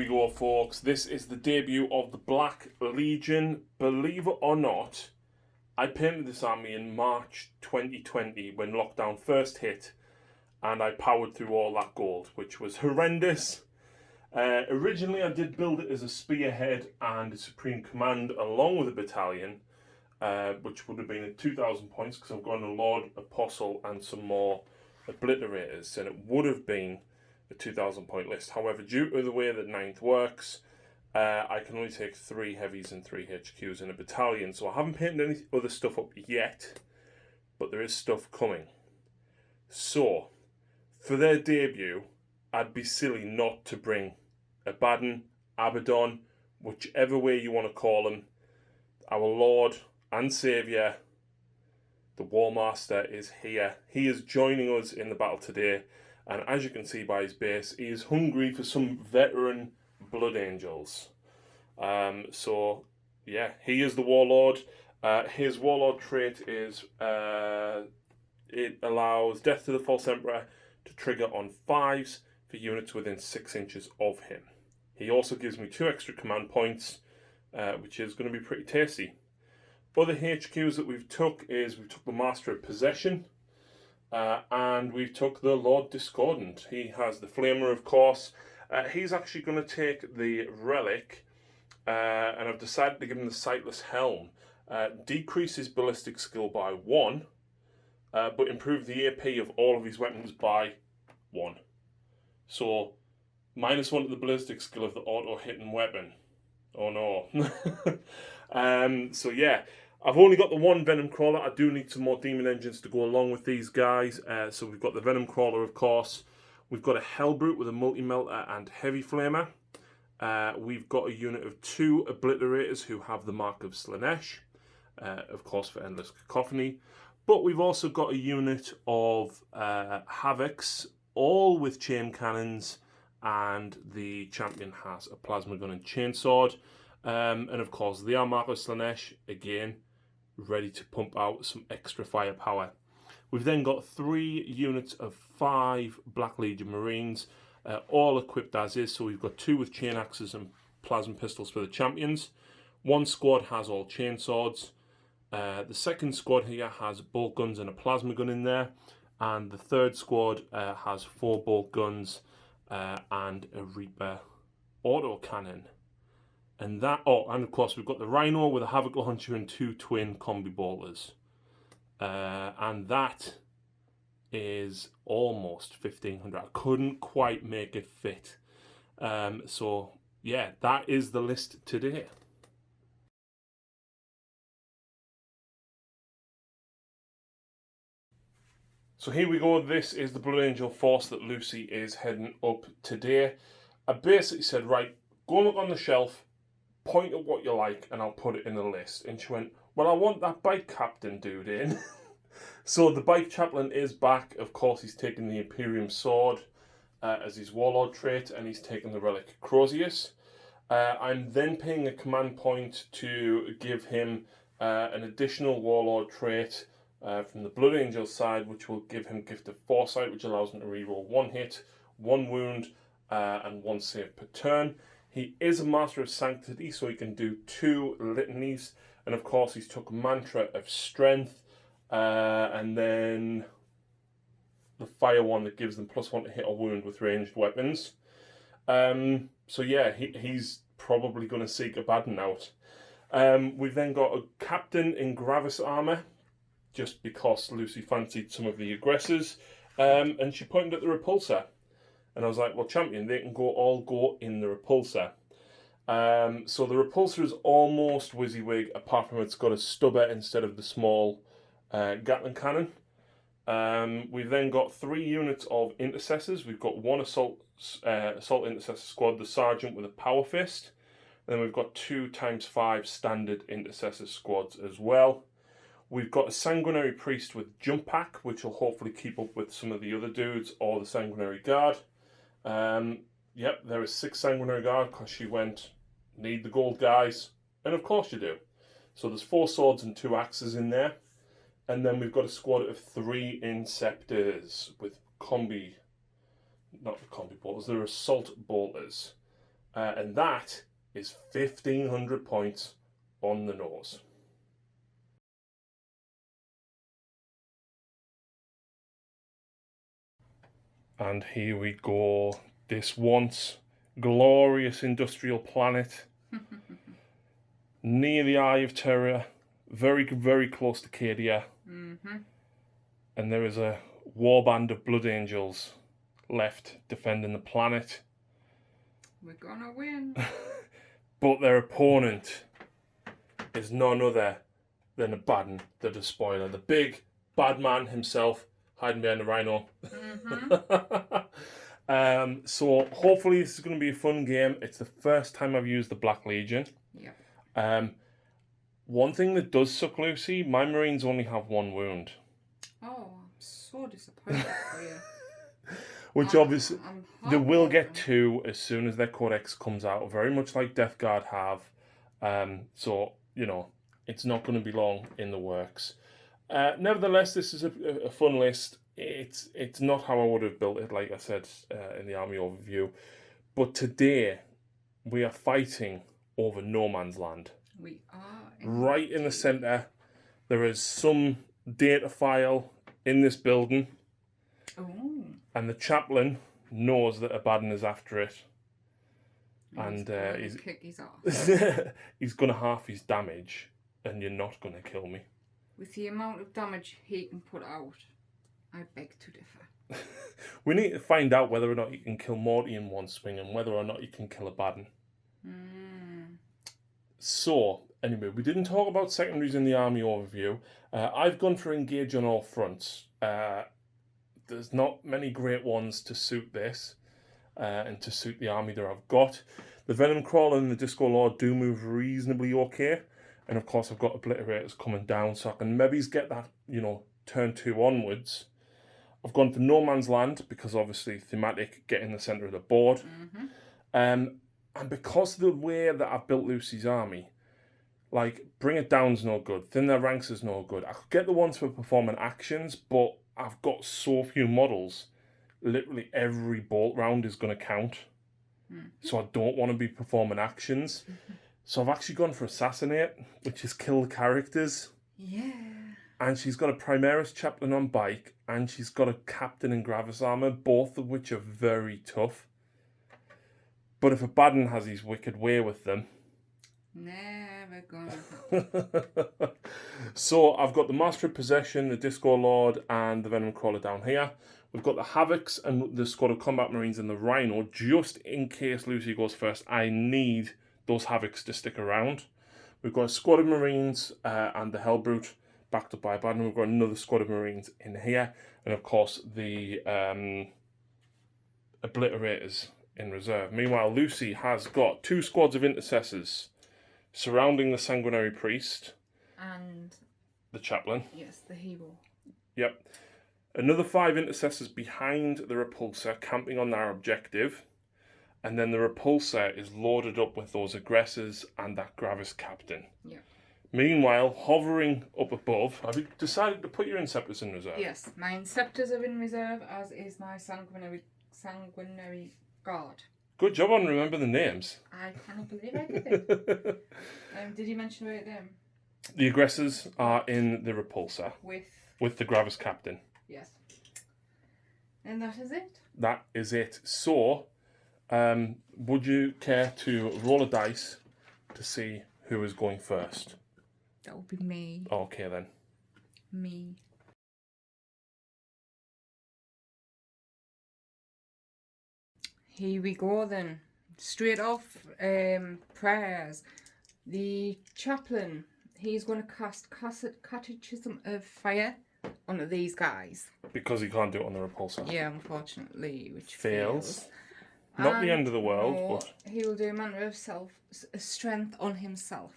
we go, folks. This is the debut of the Black Legion. Believe it or not, I painted this army in March 2020 when lockdown first hit, and I powered through all that gold, which was horrendous. Originally, I did build it as a spearhead and a supreme command along with a battalion, which would have been at 2,000 points because I've got a Lord, Apostle, and some more obliterators, and it would have been a 2,000 point list. However, due to the way that 9th works, I can only take 3 heavies and 3 HQs in a battalion, so I haven't painted any other stuff up yet, but there is stuff coming. So, for their debut, I'd be silly not to bring Abaddon, Abaddon, whichever way you want to call him. Our Lord and Saviour, the War Master, is here. He is joining us in the battle today, and as you can see by his base, he is hungry for some veteran Blood Angels. So, yeah, he is the Warlord. His Warlord trait is it allows Death to the False Emperor to trigger on 5s for units within 6 inches of him. He also gives me 2 extra command points, which is going to be pretty tasty. Other HQs that we've took the Master of Possession, and we've took the Lord Discordant. He has the Flamer, of course. He's actually going to take the Relic, and I've decided to give him the Sightless Helm. Decrease his ballistic skill by 1, but improve the AP of all of his weapons by 1. So, -1 to the ballistic skill of the auto-hitting weapon. Oh no. So yeah, I've only got the 1 Venom Crawler. I do need some more Demon Engines to go along with these guys. So we've got the Venom Crawler, of course. We've got a Hellbrute with a Multi-Melter and Heavy Flamer. We've got a unit of 2 Obliterators who have the Mark of Slanesh, of course for Endless Cacophony. But we've also got a unit of Havocs, all with Chain Cannons, and the champion has a Plasma Gun and Chainsword. And of course, the Mark of Slanesh, again, ready to pump out some extra firepower. We've then got 3 units of 5 Black Legion Marines, all equipped as is. So we've got 2 with chain axes and plasma pistols for the champions. 1 squad has all chain swords. The second squad here has bolt guns and a plasma gun in there. And the third squad has 4 bolt guns and a Reaper autocannon. And of course we've got the Rhino with a Havoc Launcher and 2 twin combi bolters. And that is almost 1,500. I couldn't quite make it fit. So yeah, that is the list today. So here we go. This is the Blood Angel force that Lucy is heading up today. I basically said, right, go and look on the shelf, point at what you like, and I'll put it in the list. And she went, well, I want that bike captain dude in. So the bike chaplain is back. Of course, he's taken the Imperium sword as his warlord trait, and he's taken the relic Crozius. I'm then paying a command point to give him an additional warlord trait from the Blood Angel side, which will give him Gift of Foresight, which allows him to reroll 1 hit, 1 wound, and 1 save per turn. He is a Master of Sanctity, so he can do 2 litanies, and of course he's took Mantra of Strength, and then the Fire one that gives them +1 to hit or wound with ranged weapons. So yeah, he's probably going to seek Abaddon out. We've then got a Captain in Gravis armor, just because Lucy fancied some of the aggressors, and she pointed at the Repulsor. And I was like, well, champion, they can all go in the Repulsor. So the Repulsor is almost WYSIWYG, apart from it's got a stubber instead of the small Gatling cannon. We've then got 3 units of Intercessors. We've got 1 Assault Intercessor squad, the Sergeant with a Power Fist. Then we've got 2 ×5 standard Intercessor squads as well. We've got a Sanguinary Priest with Jump Pack, which will hopefully keep up with some of the other dudes, or the Sanguinary Guard. Yep, there is 6 Sanguinary Guard, because she went, need the gold guys. And of course you do. So there's 4 swords and 2 axes in there. And then we've got a squad of 3 Inceptors with not the combi bolters, they're assault bolters. and that is 1,500 points on the nose. And here we go. This once glorious industrial planet, near the Eye of Terror, very, very close to Cadia. And there is a warband of Blood Angels left defending the planet. We're gonna win. But their opponent is none other than a Baden, the Despoiler, the big bad man himself, hiding behind the rhino. So hopefully this is going to be a fun game. It's the first time I've used the Black Legion. Yeah. One thing that does suck, Lucy, my Marines only have 1 wound. Oh, I'm so disappointed for you. Which obviously, they will get 2 as soon as their Codex comes out, very much like Death Guard have. So, you know, it's not going to be long in the works. Nevertheless, this is a fun list. It's not how I would have built it, like I said in the army overview. But today, we are fighting over no man's land. We are. Right in the centre, there is some data file in this building. Oh. And the chaplain knows that Abaddon is after it. And he's kick his ass. he's going to half his damage, and you're not going to kill me. With the amount of damage he can put out, I beg to differ. We need to find out whether or not you can kill Morty in one swing and whether or not you can kill Abaddon. So, anyway, we didn't talk about secondaries in the army overview. I've gone for engage on all fronts. There's not many great ones to suit this and to suit the army that I've got. The Venom Crawler and the Disco Lord do move reasonably okay. And of course, I've got Obliterators coming down, so I can maybe get that, you know, turn 2 onwards. I've gone for No Man's Land because obviously thematic, get in the centre of the board. And because of the way that I've built Lucy's army, like, Bring It Down's no good, Thin Their Ranks is no good. I could get the ones for performing actions, but I've got so few models. Literally every bolt round is going to count. So I don't want to be performing actions. So I've actually gone for Assassinate, which is kill the characters. Yeah. And she's got a Primaris Chaplain on bike, and she's got a Captain in Gravis armour, both of which are very tough. But if Abaddon has his wicked way with them... Never gonna happen. So I've got the Master of Possession, the Disco Lord, and the Venom Crawler down here. We've got the Havocs and the Squad of Combat Marines and the Rhino. Just in case Lucy goes first, I need those Havocs to stick around. We've got a Squad of Marines and the Hellbrute backed up by Abaddon. We've got another Squad of Marines in here. And of course the Obliterators in reserve. Meanwhile, Lucy has got 2 squads of Intercessors surrounding the Sanguinary Priest. And the Chaplain. Yes, the hero. Yep. Another 5 Intercessors behind the Repulsor, camping on their objective. And then the Repulsor is loaded up with those Aggressors and that Gravis Captain. Yeah. Meanwhile, hovering up above, have you decided to put your Inceptors in reserve? Yes, my Inceptors are in reserve, as is my Sanguinary Guard. Good job on remembering the names. I cannot believe I did it. Did you mention about them? The Aggressors are in the Repulsor. With the Gravis Captain. Yes. And that is it. That is it. So, would you care to roll a dice to see who is going first? That would be me. Okay, then. Me. Here we go then. Straight off, prayers. The chaplain, he's going to cast Catechism of Fire onto these guys. Because he can't do it on the Repulsor. Yeah, unfortunately, which fails. Not the end of the world, but... he will do a mantra of strength on himself.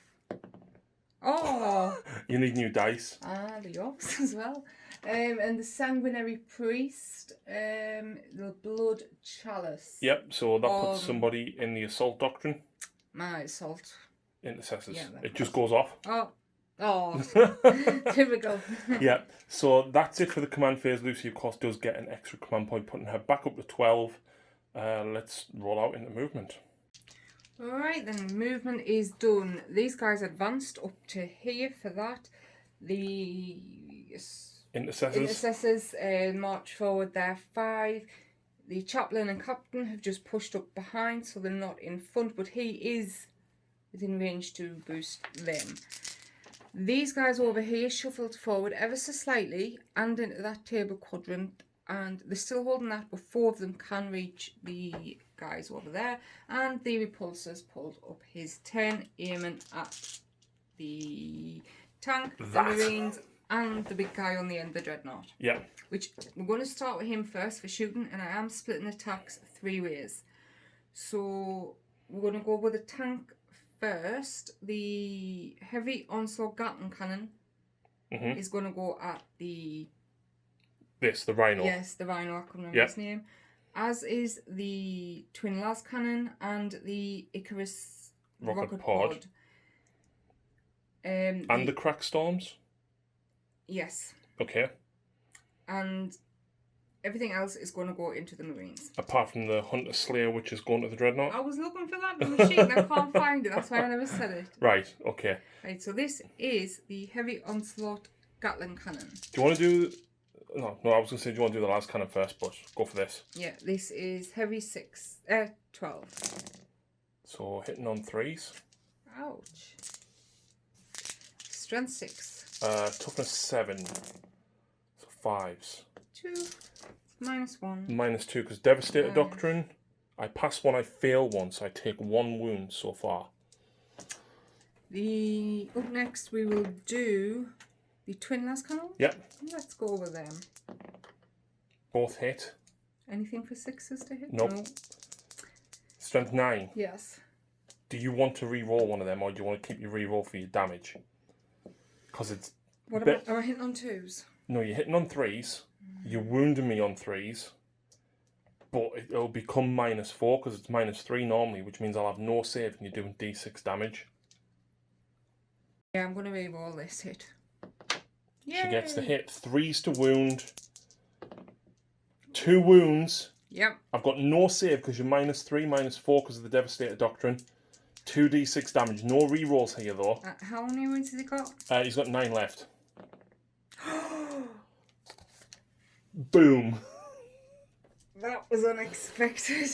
Oh! You need new dice. The Yorks as well. And the Sanguinary Priest, the Blood Chalice. Yep, so that puts somebody in the Assault Doctrine. My Assault. Intercessors. Yeah, it just goes off. Oh, typical. Yeah, so that's it for the command phase. Lucy, of course, does get an extra command point, putting her back up to 12. Let's roll out into movement. Alright then, movement is done. These guys advanced up to here for that. The intercessors march forward there 5. The chaplain and captain have just pushed up behind, so they're not in front, but he is within range to boost them. These guys over here shuffled forward ever so slightly and into that table quadrant, and they're still holding that, but 4 of them can reach the guys over there. And the repulsor's pulled up his 10, aiming at the tank, the marines, and the big guy on the end, the dreadnought. Yeah. Which we're going to start with him first for shooting, and I am splitting attacks 3 ways. So we're going to go with the tank first. The heavy onslaught Gatling cannon is going to go at the Rhino. Yes, the Rhino. I couldn't remember his name. As is the twin las cannon and the Icarus rocket pod. And the crack storms. Yes. Okay. And everything else is going to go into the marines. Apart from the Hunter Slayer, which is going to the dreadnought. I was looking for that in the sheet and I can't find it. That's why I never said it. Right. Okay. Right. So this is the heavy onslaught Gatling cannon. Do you want to do? No. I was going to say, do you want to do the last cannon first? But go for this. Yeah. This is heavy 12. So hitting on 3s. Ouch. Strength 6. Toughness 7. So 5s. 2. -1. -2 because Devastator Doctrine. I pass 1, I fail 1, so I take 1 wound so far. Up next we will do the twin las cannon. Yep. Let's go over them. Both hit. Anything for 6s to hit? Nope. No. Strength 9. Yes. Do you want to re-roll one of them, or do you want to keep your re-roll for your damage? Because it's... What about... Are I hitting on 2s? No, you're hitting on 3s. You're wounding me on 3s. But it'll become -4 because it's -3 normally, which means I'll have no save and you're doing D6 damage. Yeah, I'm going to re-roll this hit. Yay! She gets the hit. 3s to wound. 2 wounds. Yep. I've got no save because you're -3, -4 because of the Devastator Doctrine. 2d6 damage. No re-rolls here though. How many wounds has he got? He's got 9 left. Boom. That was unexpected.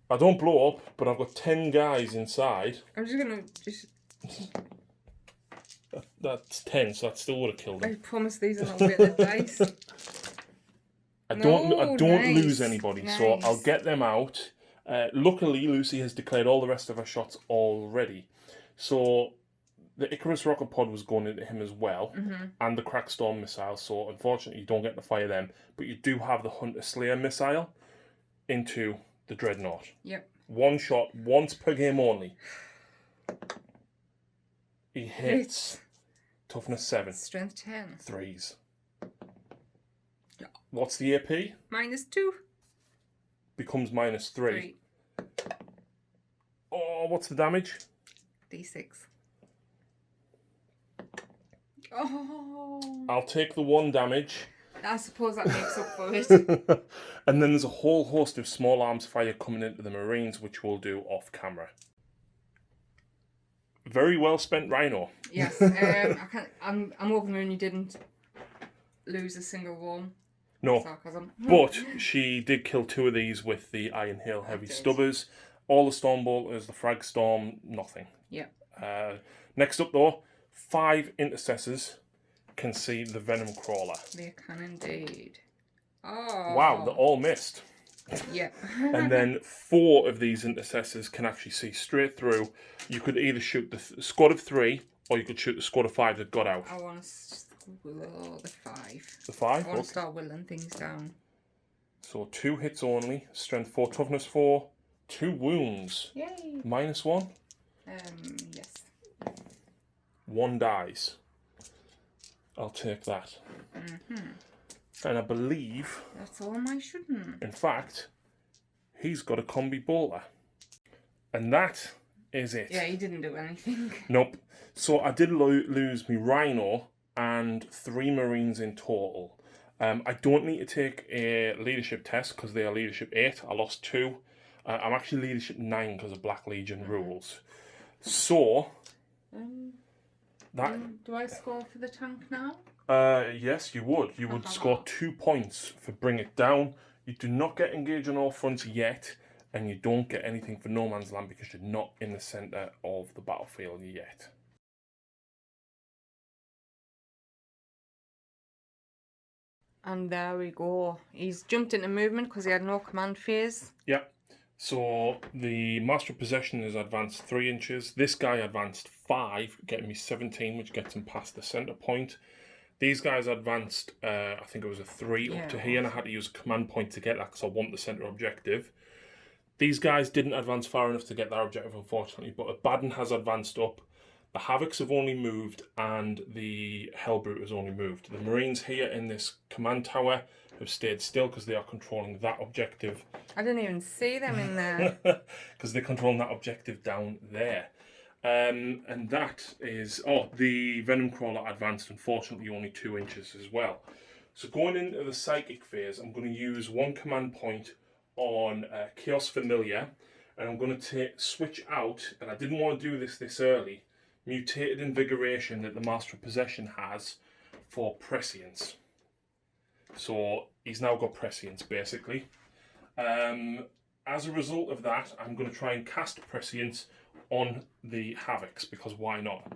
I don't blow up, but I've got 10 guys inside. I'm just going to... That's 10, so that still would have killed him. I promise these are not weighted dice. I don't nice. lose anybody, so I'll get them out. Luckily, Lucy has declared all the rest of her shots already. So the Icarus rocket pod was going into him as well, and the crack storm missile. So unfortunately, you don't get to fire them, but you do have the Hunter Slayer missile into the dreadnought. Yep. 1 shot, once per game only. He hits. Toughness 7. Strength 10. 3s. What's the AP? -2. Becomes -3. Oh, what's the damage? D6. Oh. I'll take the 1 damage. I suppose that makes up for it. And then there's a whole host of small arms fire coming into the Marines, which we'll do off camera. Very well spent, Rhino. Yes. I'm hoping when you didn't lose a single one. No. Sarcasm. But she did kill 2 of these with the Iron Hail Heavy Stubbers. All the Storm Bolters, the Frag Storm, nothing. Yeah. Next up, though, 5 Intercessors can see the Venom Crawler. They can indeed. Oh. Wow, they all missed. Yeah. And then 4 of these Intercessors can actually see straight through. You could either shoot the squad of 3, or you could shoot the squad of 5 that got out. I want to will the 5. The 5? I want to start whittling things down. So 2 hits only. Strength 4, toughness 4. 2 wounds. Yay. -1. Yes. 1 dies. I'll take that. And I believe... That's all my shooting. In fact, he's got a combi bolter. And that is it. Yeah, he didn't do anything. Nope. So I did lose me Rhino and 3 Marines in total. I don't need to take a leadership test because they are leadership 8. I lost 2. I'm actually leadership 9 because of Black Legion rules. So, that... Do I score for the tank now? Yes, you would. You would score 2 points for Bring It Down. You do not get engaged on all fronts yet, and you don't get anything for No Man's Land because you're not in the centre of the battlefield yet. And there we go. He's jumped into movement because he had no command phase. Yeah. So the Master of Possession is advanced 3 inches. This guy advanced 5, getting me 17, which gets him past the centre point. These guys advanced, I think it was a 3 up to here, and I had to use a command point to get that because I want the centre objective. These guys didn't advance far enough to get that objective, unfortunately, but Abaddon has advanced up. The Havocs have only moved, and the Hellbrute has only moved. The Marines here in this command tower have stayed still because they are controlling that objective. I didn't even see them in there. Because they're controlling that objective down there. And that is... Oh, the Venom Crawler advanced, unfortunately, only 2 inches as well. So going into the Psychic phase, I'm going to use 1 command point on Chaos Familiar. And I'm going to switch out, and I didn't want to do this early, Mutated Invigoration that the Master of Possession has for Prescience. So he's now got Prescience, basically. As a result of that, I'm going to try and cast Prescience on the Havocs, because why not?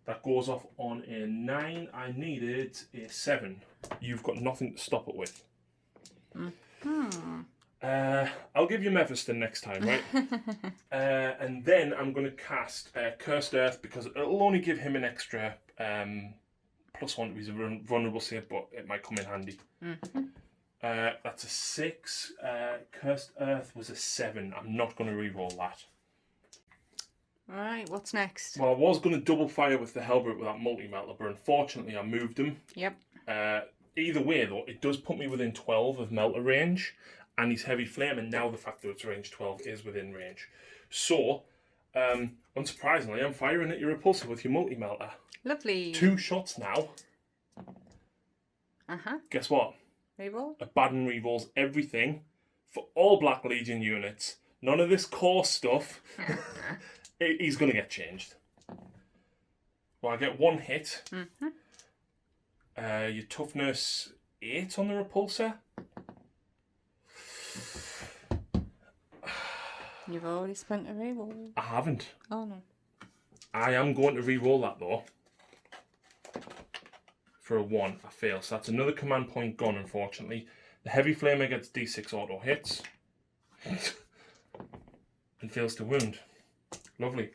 That goes off on a 9. I needed a 7. You've got nothing to stop it with. I'll give you Mephiston next time, right? And then I'm going to cast Cursed Earth, because it'll only give him an extra +1 to his vulnerable save, but it might come in handy. That's a 6. Cursed Earth was a 7. I'm not going to re-roll that. Alright, what's next? Well, I was going to double fire with the Hellbrute with that multi-melter, but unfortunately I moved him. Yep. Either way, though, it does put me within 12 of melter range, and he's heavy flame, and now the fact that it's range 12 is within range. So, unsurprisingly, I'm firing at your repulsor with your multi-melter. Lovely. 2 shots now. Guess what? Reroll? Abaddon rerolls everything for all Black Legion units. None of this core stuff. He's going to get changed. Well, I get 1 hit. Your toughness 8 on the repulsor. You've already spent a reroll. I haven't. Oh no. I am going to re-roll that though. For a 1, I fail. So that's another command point gone, unfortunately. The Heavy Flamer gets D6 auto hits. And fails to wound. Lovely.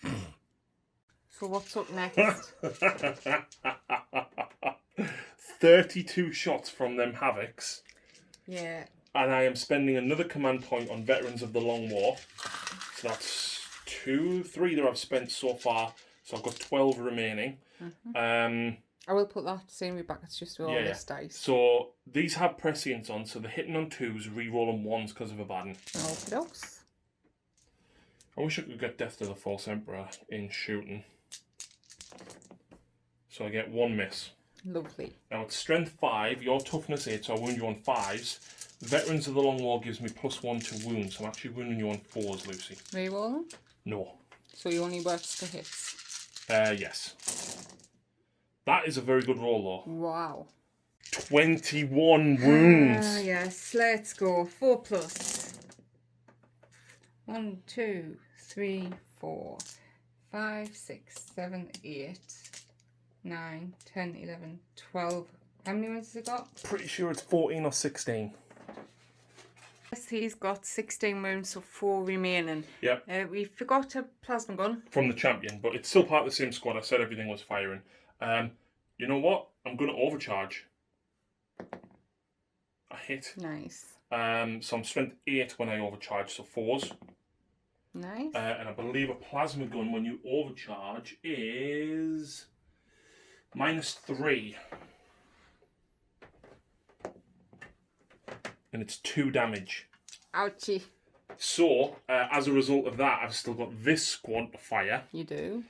So what's up next? 32 shots from them Havocs. Yeah. And I am spending another command point on Veterans of the Long War. So that's 3 that I've spent so far. So I've got 12 remaining. I will put that scenery back. It's just all this dice. So these have Prescience on, so they're hitting on 2s, re-rolling 1s because of Abaddon. Okie dokes. I wish I could get Death to the False Emperor in shooting. So I get 1 miss. Lovely. Now it's strength 5, your toughness 8, so I wound you on 5s. Veterans of the Long War gives me +1 to wound, so I'm actually wounding you on 4s, Lucy. Reroll them? No. So he only works for hits? Yes. That is a very good roll, though. Wow. 21 wounds. Yes, let's go. 4 plus. 1, 2, 3, 4, 5, 6, 7, 8, 9, 10, 11, 12. How many wounds has he got? Pretty sure it's 14 or 16. Yes, he's got 16 wounds, so 4 remaining. Yep. We forgot a plasma gun. From the champion, but it's still part of the same squad. I said everything was firing. You know what? I'm going to overcharge. I hit. Nice. So I'm strength 8 when I overcharge, so 4s. Nice. And I believe a plasma gun when you overcharge is -3. And it's 2 damage. Ouchie. So, as a result of that, I've still got this squad to fire. You do.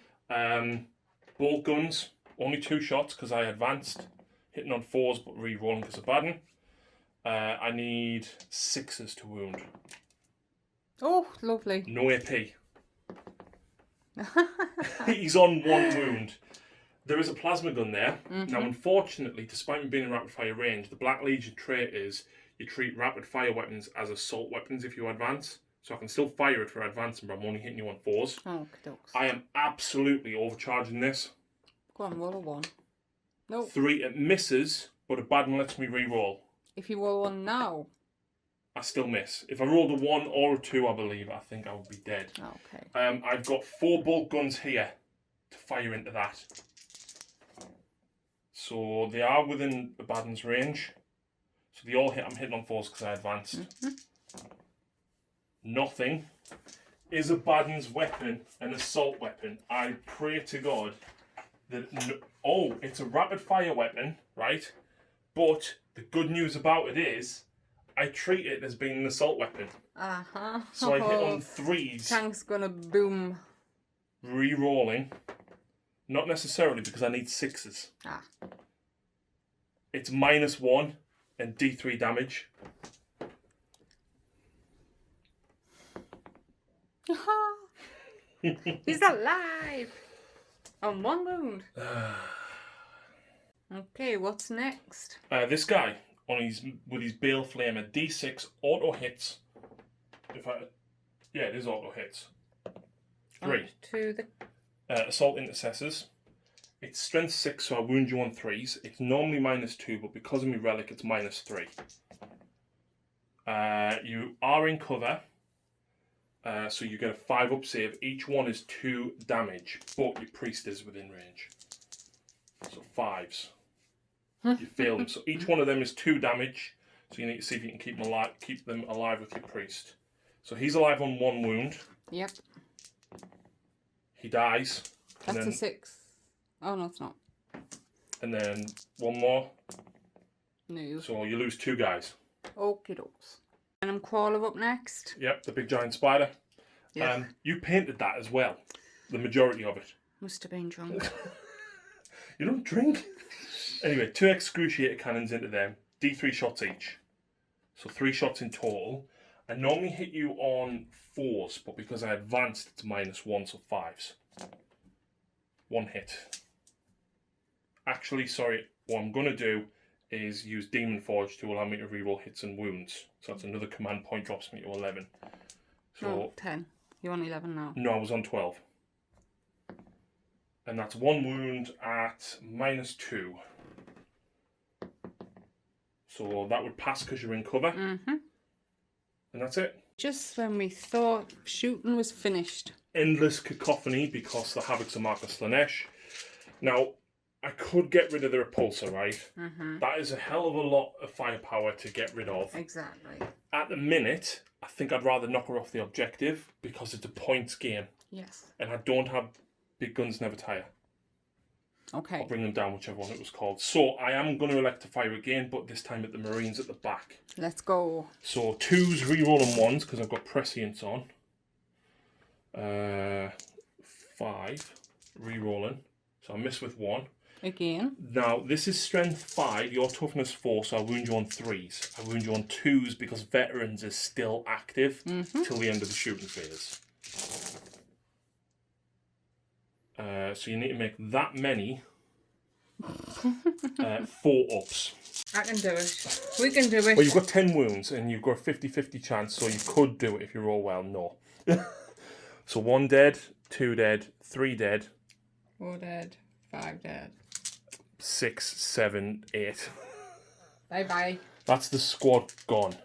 Bolt guns, only 2 shots because I advanced. Hitting on 4s but re-rolling because of Abaddon. I need 6s to wound. Oh, lovely. No AP. He's on 1 wound. There is a plasma gun there. Now, unfortunately, despite me being in rapid fire range, the Black Legion trait is you treat rapid fire weapons as assault weapons if you advance. So I can still fire it for advancing, but I'm only hitting you on 4s. Oh, I am absolutely overcharging this. Go on, roll a 1. No. 3, it misses, but a bad one lets me re-roll. If you roll 1 now. I still miss. If I rolled a 1 or a 2, I believe, I think I would be dead. Okay. I've got 4 bolt guns here to fire into that. So they are within the Baden's range. So they all hit. I'm hitting on 4s because I advanced. Nothing is a Baden's weapon, an assault weapon. I pray to God that... Oh, it's a rapid fire weapon, right? But the good news about it is I treat it as being an assault weapon. So I hit on 3s. Tank's gonna boom. Re-rolling. Not necessarily because I need 6s. It's -1 and D3 damage. He's alive! On 1 wound. Okay, what's next? This guy with his Bale Flamer, D6 auto hits. Yeah, it is auto hits. 3. To the Assault intercessors. It's strength 6, so I wound you on 3s. It's normally -2, but because of my relic, it's -3. You are in cover, so you get a 5-up save. Each one is 2 damage, but your priest is within range. So 5s. You fail them. So each one of them is 2 damage. So you need to see if you can keep them alive with your priest. So he's alive on 1 wound. Yep. He dies. That's a 6. Oh no, it's not. And then 1 more. No. So you lose 2 guys. Okie dokes. And I'm Crawler up next. Yep, the big giant spider. Yeah. You painted that as well. The majority of it. Must have been drunk. You don't drink? Anyway, 2 excruciator cannons into them. D3 shots each. So 3 shots in total. I normally hit you on 4s, but because I advanced, it's -1, so 5s. 1 hit. Actually, sorry, what I'm going to do is use Demon Forge to allow me to reroll hits and wounds. So that's another command point, drops me to 11. So 10. You're on 11 now. No, I was on 12. And that's 1 wound at -2. So that would pass because you're in cover. And that's it. Just when we thought shooting was finished. Endless cacophony because the Havoc's are Marcus Slanesh. Now, I could get rid of the repulsor, right? That is a hell of a lot of firepower to get rid of. Exactly. At the minute, I think I'd rather knock her off the objective because it's a points game. Yes. And I don't have big guns never tire. Okay. I'll bring them down, whichever one it was called. So I am going to elect to fire again, but this time at the Marines at the back. Let's go. So 2s re-rolling 1s because I've got prescience on. 5 re-rolling. So I miss with 1. Again. Now, this is strength 5, your toughness 4, so I wound you on 3s. I wound you on 2s because veterans is still active till the end of the shooting phase. So you need to make that many 4-ups. I can do it. We can do it. Well, you've got 10 wounds and you've got a 50-50 chance, so you could do it if you roll well. No. So 1 dead, 2 dead, 3 dead. 4 dead, 5 dead. 6, 7, 8. Bye-bye. That's the squad gone.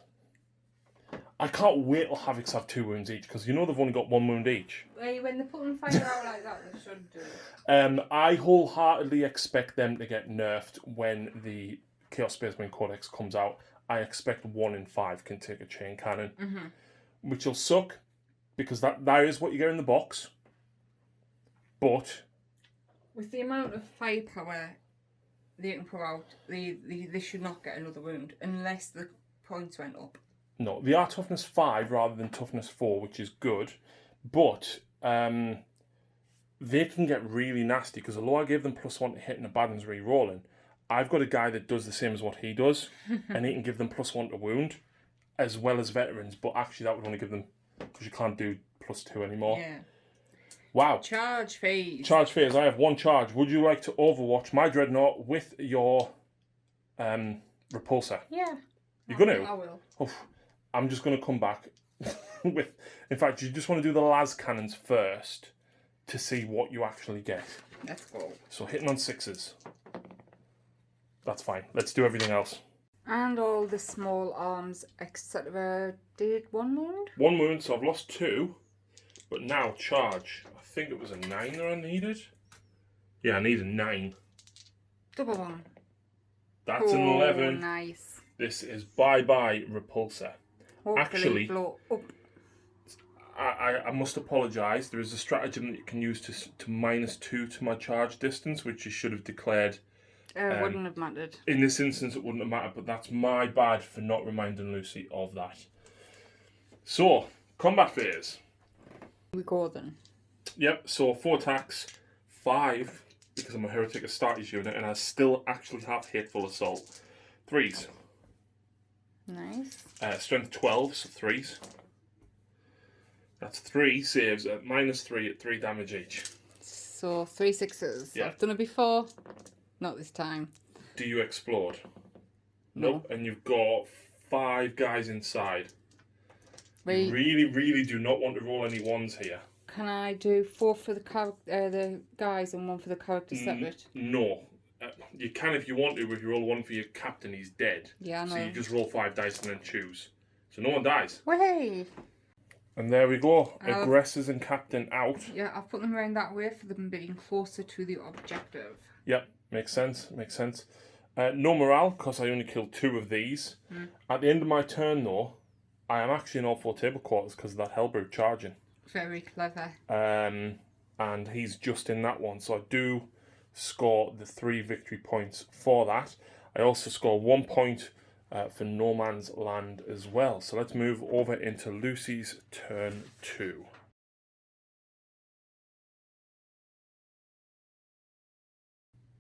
I can't wait till Havocs have 2 wounds each, because you know they've only got 1 wound each. Hey, when they're putting fire out like that, they should do it. I wholeheartedly expect them to get nerfed when the Chaos Spaceman Codex comes out. I expect 1 in 5 can take a chain cannon, which will suck, because that is what you get in the box. But with the amount of firepower they can put out, they should not get another wound unless the points went up. no, they are toughness 5 rather than toughness 4, which is good. But they can get really nasty, because although I gave them +1 to hit and a bad one's re-rolling, I've got a guy that does the same as what he does, and he can give them +1 to wound, as well as veterans, but actually that would only give them, because you can't do +2 anymore. Yeah. Wow. Charge phase. Charge phase. I have 1 charge. Would you like to overwatch my Dreadnought with your repulsor? Yeah. You're going to? I will. Oh, I'm just going to come back with... In fact, you just want to do the las cannons first to see what you actually get. Let's go. So hitting on 6s. That's fine. Let's do everything else. And all the small arms, etc. did 1 wound? 1 wound, so I've lost 2. But now charge. I think it was a 9 that I needed. Yeah, I need a 9. Double 1. That's an 11. Nice. This is bye-bye repulsor. Hopefully Actually, blow up. I must apologise. There is a stratagem that you can use to -2 to my charge distance, which you should have declared. Wouldn't have mattered. In this instance, it wouldn't have mattered, but that's my bad for not reminding Lucy of that. So, combat phase. We go then. Yep, so 4 attacks, 5, because I'm a Heretic Astartes unit, and I still actually have Hateful Assault. 3s. Nice. Strength 12, so 3s. That's 3 saves at -3 at 3 damage each. So 3 6s. Yeah. I've done it before. Not this time. Do you explode? No. Nope. And you've got 5 guys inside. Wait, You really, really do not want to roll any 1s here. can I do 4 for the guys and 1 for the character separate? No. You can if you want to, but if you roll 1 for your captain, he's dead. Yeah, I know. So you just roll 5 dice and then choose. So no one dies. Way! And there we go. Aggressors and captain out. Yeah, I've put them around that way for them being closer to the objective. Yep, makes sense. Makes sense. No morale, because I only killed 2 of these. At the end of my turn, though, I am actually in all 4 table quarters because of that Hellbrew charging. Very clever. And he's just in that one. So I do score the 3 victory points for that. I also score 1 point for No Man's Land as well. So let's move over into Lucy's turn 2.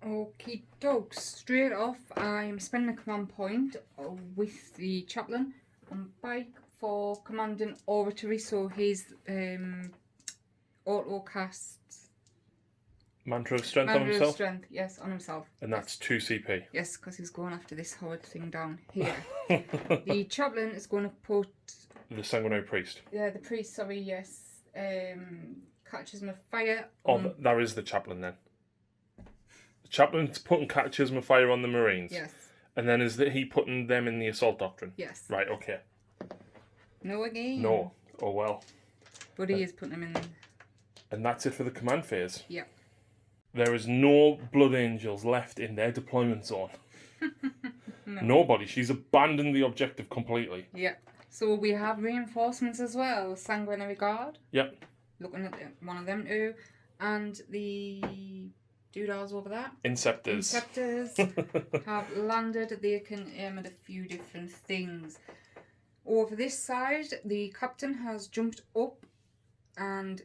Okie doke. Straight off, I'm spending a command point with the chaplain on bike for commanding oratory. So his auto cast Mantra of Strength on Mantra of himself. Strength, yes, on himself. And that's 2 CP. Yes, because he's going after this horrid thing down here. The chaplain is going to put The Sanguinary Priest. the priest. Sorry, yes. Catechism of Fire. Oh, there is the chaplain then. The chaplain's putting Catechism of Fire on the Marines. Yes. And then is he putting them in the Assault Doctrine? Yes. Right, okay. No again. No. Oh well. But he is putting them in. And that's it for the command phase. Yep. There is no Blood Angels left in their deployment zone. No. Nobody. She's abandoned the objective completely. Yep. So we have reinforcements as well. Sanguinary Guard. Yep. Looking at one of them too. And the doodles over that. Inceptors. Inceptors have landed. They can aim at a few different things. Over this side, the captain has jumped up and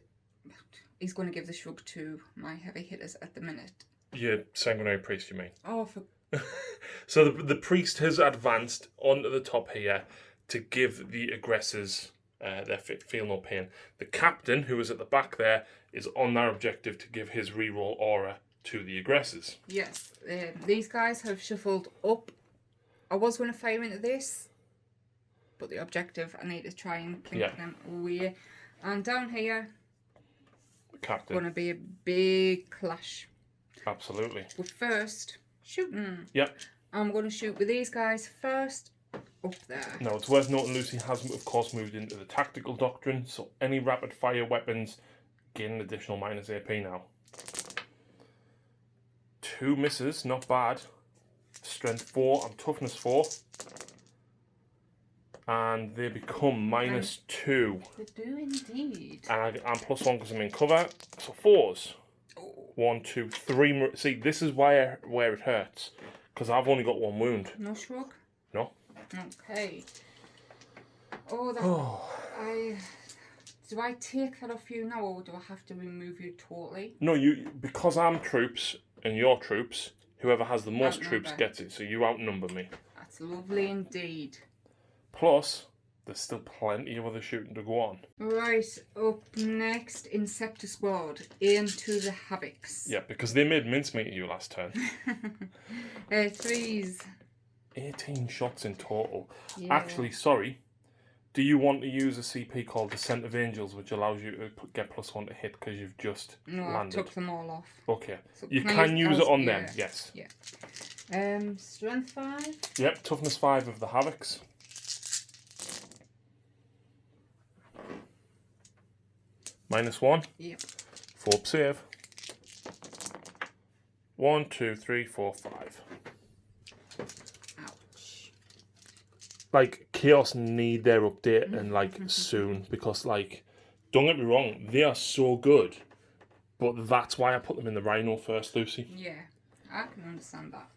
he's going to give the shrug to my heavy hitters at the minute. Yeah, Sanguinary Priest, you mean? Oh, for... So the priest has advanced onto the top here to give the aggressors their feel no pain. The captain, who is at the back there, is on their objective to give his reroll aura to the aggressors. Yes, these guys have shuffled up. I was going to fire into this, but the objective, I need to try and clink them away. And down here, Captain. going to be a big clash. Absolutely. But first, shooting. Yep. I'm going to shoot with these guys first, up there. Now, it's worth noting Lucy has, of course, moved into the Tactical Doctrine, so any rapid-fire weapons gain an additional -AP now. 2 misses, not bad. Strength 4 and Toughness 4. And they become -2. They do indeed. And I'm +1 because I'm in cover. So 4s. 1, 2, 3. See, this is where it hurts. Because I've only got 1 wound. No shrug? No. Okay. Oh, that... Do I take that off you now, or do I have to remove you totally? No, because I'm troops and you're troops, Whoever has the most Outnumber. troops gets it, so you outnumber me. That's lovely indeed. Plus, there's still plenty of other shooting to go on. Right, up next, Insector Squad. Into the Havocs. Yeah, because they made mincemeat of you last turn. 3s. 18 shots in total. Yeah. Actually, sorry. Do you want to use a CP called Descent of Angels, which allows you to get +1 to hit because you've just landed? I took them all off. Okay. So You can use it on them, yeah. yes. Yeah. Strength 5. Yep, toughness 5 of the Havocs. -1. Yep. 4 save. 1, 2, 3, 4, 5. Ouch. Like, Chaos need their update and like soon, because like, don't get me wrong, they are so good, but that's why I put them in the Rhino first, Lucy. Yeah, I can understand that.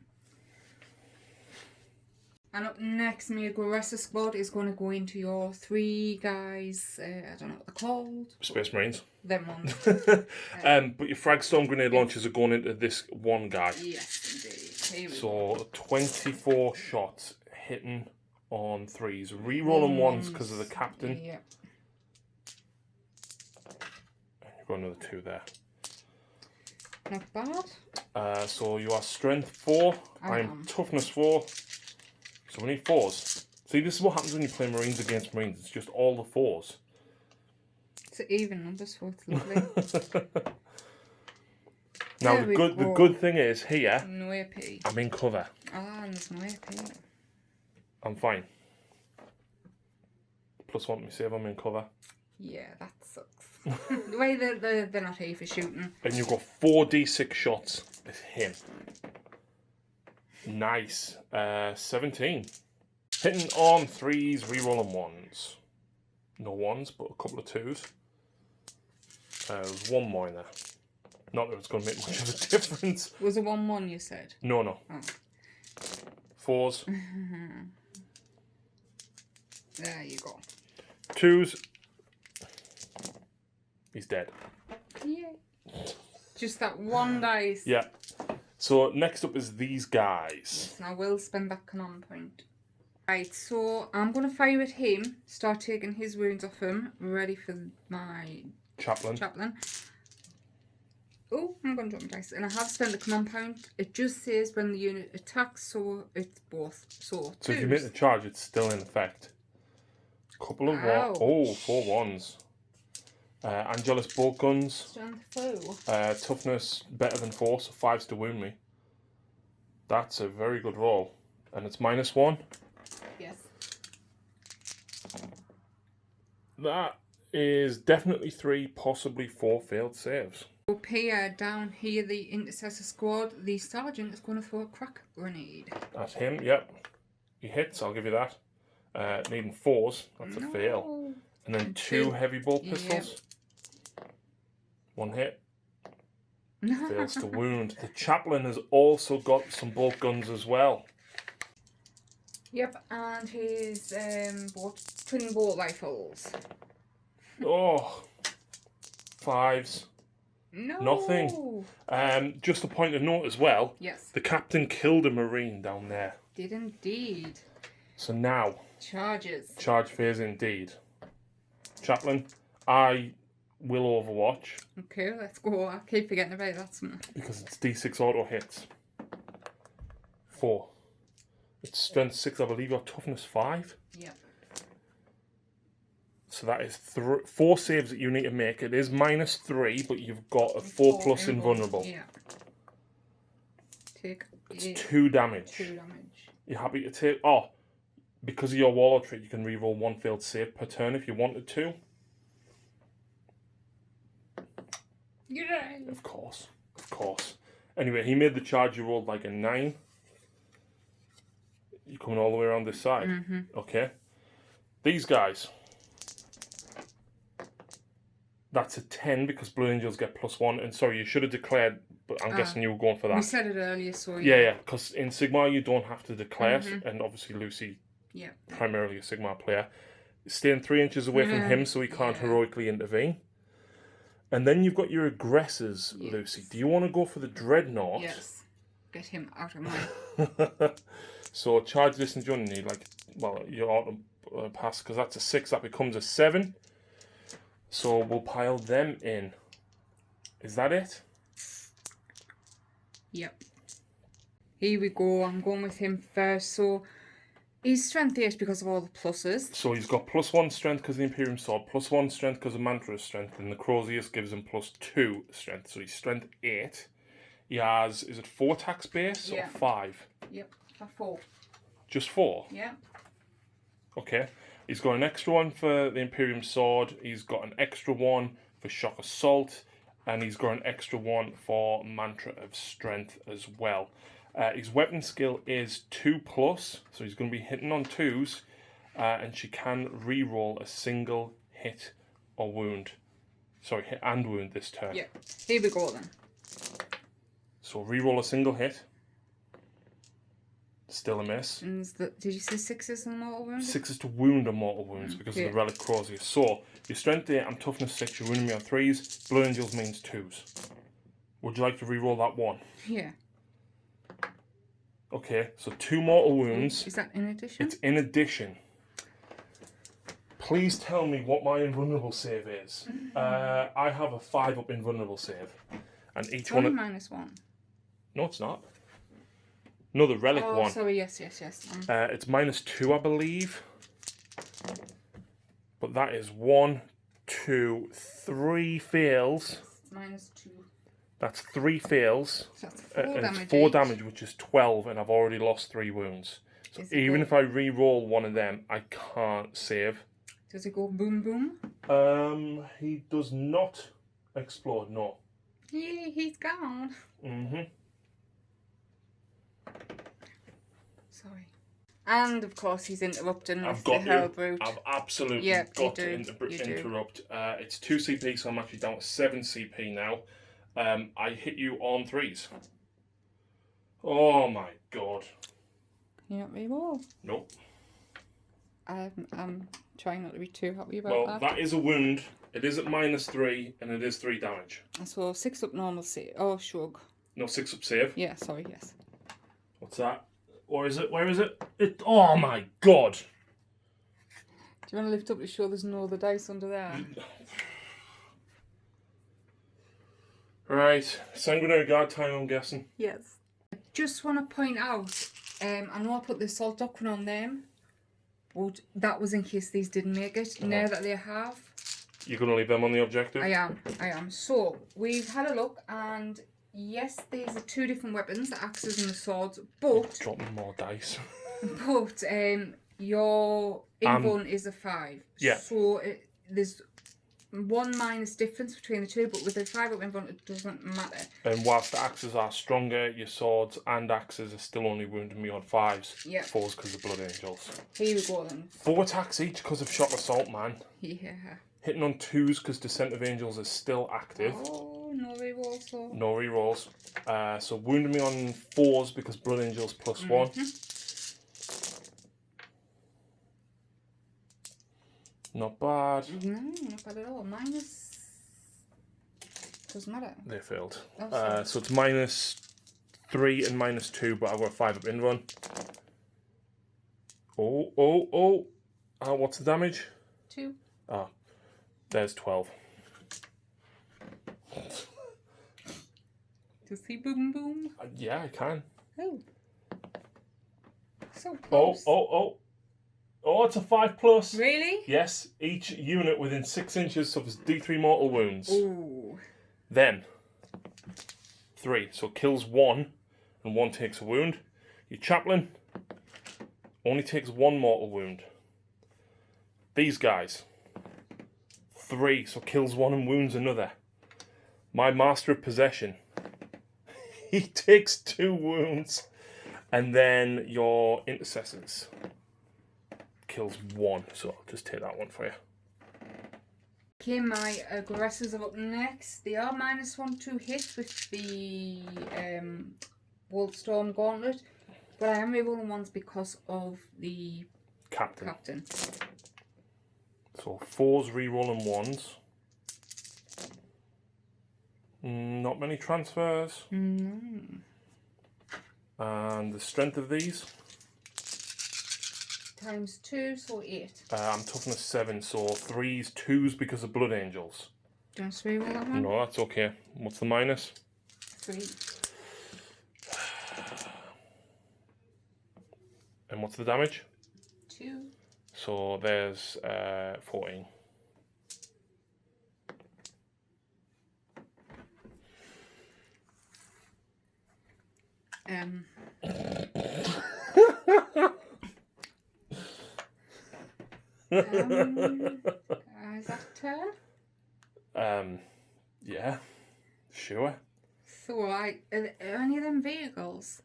And up next, my Aggressor Squad is going to go into your 3 guys. I don't know what they're called. Space Marines. Them ones. But your Fragstorm grenade launchers are going into this one guy. Yes, indeed. Here we go. So 24 shots hitting on 3s. Rerolling 1s because of the captain. Yeah. And you've got another 2 there. Not bad. So you are strength 4. I am toughness 4. So we need 4s. See, this is what happens when you play Marines against Marines. It's just all the 4s. It's even numbers, so it's lovely. Now, There we the go. good thing is here, No AP. I'm in cover. Ah, and there's no AP. I'm fine. +1 me save, I'm in cover. Yeah, that sucks. The way they're not here for shooting. And you've got 4d6 shots with him. Nice. 17. Hitting on 3s, rerolling 1s. No 1s, but a couple of 2s. There's 1 more in there. Not that it's going to make much of a difference. Was it 1-1 you said? No. Oh. 4s. There you go. 2s. He's dead. Yay. Just that one dice. Yeah. So next up is these guys. Yes, and I will spend that command point. Right, so I'm going to fire at him, start taking his wounds off him, ready for my Chaplain. Oh, I'm going to drop my dice. And I have spent the command point. It just says when the unit attacks, so it's both. So if you make the charge, it's still in effect. Couple of Ouch. 4 1s. Angelus bolt guns. Strength 4. Toughness better than 4, so 5s to wound me. That's a very good roll. And it's -1. Yes. That is definitely 3, possibly 4 failed saves. Up here, down here, the Intercessor Squad, the Sergeant is going to throw a crack grenade. That's him, yep. He hits, I'll give you that. Needing 4s, that's a fail. And then 2 heavy bolt pistols. 1 hit. Fails to wound. The Chaplain has also got some bolt guns as well. Yep, and his twin bolt rifles. Oh, 5s. No. Nothing. Just a point of note as well. Yes. The captain killed a Marine down there. Did indeed. So now, Charges. charge phase indeed. Chaplain, I will overwatch. Okay, let's go. I keep forgetting about that one. Because it's D6 auto hits. 4. It's strength 6, I believe, or toughness 5. Yep. So that is 4 saves that you need to make. It is -3, but you've got a 4+ invulnerable. Yeah. Take It's 2 damage. 2 damage. You're happy to take... Oh, because of your Warlord trait, you can reroll 1 failed save per turn if you wanted to. Yeah. Of course. Anyway, he made the charge, you rolled like a 9. You're coming all the way around this side. Okay. These guys. That's a 10 because Blood Angels get +1. And sorry, you should have declared, but I'm guessing you were going for that. We said it earlier, so Yeah, because in Sigmar you don't have to declare it, and obviously Lucy, primarily a Sigmar player, staying 3 inches away from him so he can't heroically intervene. And then you've got your aggressors, Lucy. Do you want to go for the Dreadnought? Yes. get him out of my... So charge this and you only need like, well, you ought to pass because that's a 6. That becomes a 7. So we'll pile them in. Is that it? Yep. Here we go. I'm going with him first. So he's strength 8 because of all the pluses. So he's got +1 strength because of the Imperium Sword, +1 strength because of Mantra's strength, and the Crozius gives him +2 strength. So he's strength 8. He has, is it 4 attacks base or 5? Yep, 4. Just 4? Yeah. Okay. He's got an extra one for the Imperium Sword. He's got an extra one for Shock Assault. And he's got an extra one for Mantra of Strength as well. His weapon skill is 2+. So he's going to be hitting on 2s. And she can re-roll a single hit or wound. Sorry, hit and wound this turn. Yeah. Here we go then. So re-roll a single hit. Still a miss. And did you say 6s and mortal wound? 6 to wound and mortal wounds because of the Relic Crozier. So, your strength 8, I'm toughness 6, you're wounding me on 3s. Blood Angels means 2s. Would you like to re-roll that 1? Yeah. Okay, so 2 mortal wounds. Is that in addition? It's in addition. Please tell me what my invulnerable save is. I have a 5 up invulnerable save. And each one... -1. No, it's not. No, the relic one. Oh, sorry, yes. It's -2, I believe. But that is 1, 2, 3 fails. -2. That's 3 fails. So that's 4 damage. It's 4 damage, which is 12, and I've already lost 3 wounds. So even if I re-roll one of them, I can't save. Does it go boom boom? He does not explode, no. Yeah, he's gone. Sorry. And of course he's interrupting with the Hellbrute. I've absolutely got to interrupt. It's 2 CP, so I'm actually down to 7 CP now. I hit you on 3s. Oh my god. Can you not re-roll? Nope. I'm trying not to be too happy about that. Well, that is a wound. It is at -3, and it is 3 damage. So 6 up normal save. Oh, shrug. No, 6 up save. Yeah, sorry, yes. What's that? Or is it? Where is it? Oh my god! Do you want to lift up to show there's no other dice under there? Right, sanguinary guard time, I'm guessing. Yes. I just want to point out, I know I put the Assault Doctrine on them, but that was in case these didn't make it. Now that they have... You're going to leave them on the objective? I am. So, we've had a look, and yes, these are 2 different weapons, the axes and the swords, but... Dropping more dice. But, your invuln is a 5. Yeah. So, there's 1 minus difference between the 2, but with the 5 up invuln, it doesn't matter. And whilst the axes are stronger, your swords and axes are still only wounding me on 5s. Yeah. 4s because of Blood Angels. Here we go then. 4 attacks each because of Shock Assault, man. Yeah. Hitting on 2s because Descent of Angels is still active. Oh, no rerolls though. No rerolls. So wounding me on 4s because Blood Angels +1. Not bad. No, not bad at all. Minus... Doesn't matter. They failed. Oh, so it's -3 and -2, but I've got a 5 up in run. Oh. What's the damage? 2. Ah, there's 12. To see boom boom? Yeah, I can. Oh. So close. Oh, it's a 5+. Really? Yes, each unit within 6 inches suffers D3 mortal wounds. Ooh. Then, 3. So kills 1, and 1 takes a wound. Your chaplain only takes 1 mortal wound. These guys, 3. So kills 1 and wounds another. My Master of Possession, he takes 2 wounds. And then your intercessors kills 1. So I'll just take that one for you. Okay, my aggressors are up next. They are -1 to hit with the Wolfstorm Gauntlet, but I am rerolling ones because of the captain. So 4s rerolling 1s. Not many transfers. And the strength of these? Times 2, so 8. I'm toughness 7, so 3s, 2s because of Blood Angels. Do you want to reroll that one? No, that's okay. What's the minus? 3. And what's the damage? 2. So there's 14. Is that a turn? Yeah, sure. So, are any of them vehicles?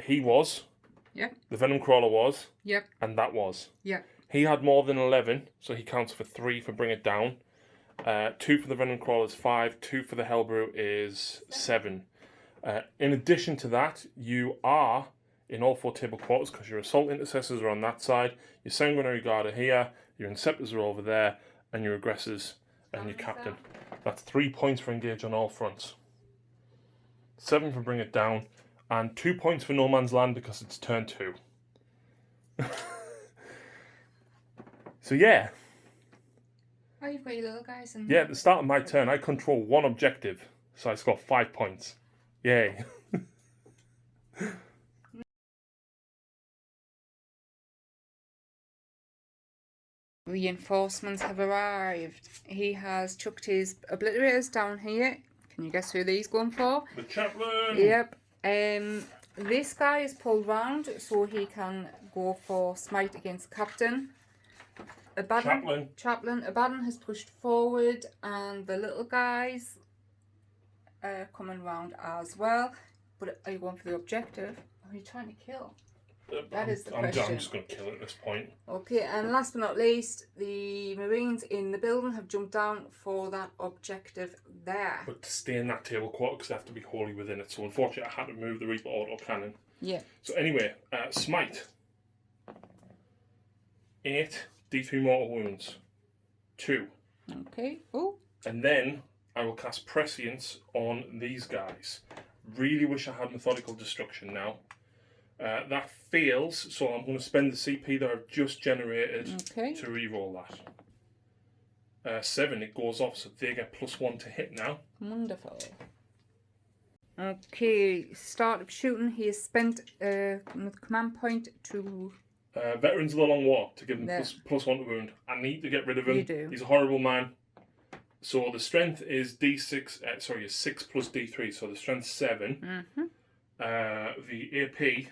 He was. Yep. The Venom Crawler was. Yep. And that was. Yep. He had more than 11, so he counts for 3 for Bring It Down. 2 for the Venom Crawler is 5. 2 for the Hellbrew is 7. In addition to that, you are in all 4 table quarters because your Assault Intercessors are on that side, your Sanguinary Guard are here, your Inceptors are over there, and your Aggressors and your Captain. That's 3 points for engage on all fronts. 7 for Bring It Down, and 2 points for No Man's Land because it's turn 2. So yeah. Oh, you've got your little guys in Yeah, at the start of my turn, I control 1 objective, so I score 5 points. Yay. Reinforcements have arrived. He has chucked his obliterators down here. Can you guess who these going for? The Chaplain! Yep. This guy is pulled round so he can go for smite against Captain. Chaplain. Abaddon has pushed forward, and the little guys are coming round as well. But are you going for the objective? Or are you trying to kill? That is the question. I'm just going to kill it at this point. Okay, and last but not least, the Marines in the building have jumped down for that objective there. But to stay in that table quarter, because they have to be wholly within it. So unfortunately, I had to move the Reaper autocannon. Yeah. So anyway, smite. 8 D3 mortal wounds. 2. Okay. Oh. And then I will cast Prescience on these guys. Really wish I had Methodical Destruction now. That fails, so I'm going to spend the CP that I've just generated to reroll that. 7, it goes off, so they get +1 to hit now. Wonderful. Okay, start of shooting. He has spent command point to... Veterans of the Long War, to give him +1 to wound. I need to get rid of him. You do. He's a horrible man. So the strength is D6, sorry, is 6 plus D3, so the strength's 7. Mm-hmm. The AP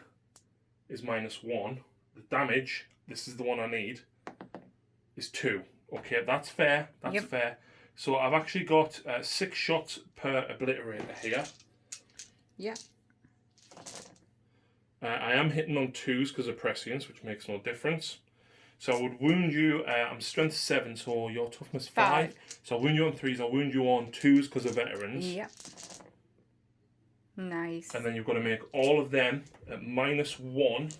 is -1. The damage, this is the one I need, is 2. Okay, that's fair. That's fair. So I've actually got 6 shots per obliterator here. Yeah. I am hitting on 2s because of prescience, which makes no difference. So I would wound you, I'm strength 7, so your toughness 5. So I'll wound you on 3s, I'll wound you on 2s because of veterans. Yeah. Nice. And then you've got to make all of them at -1,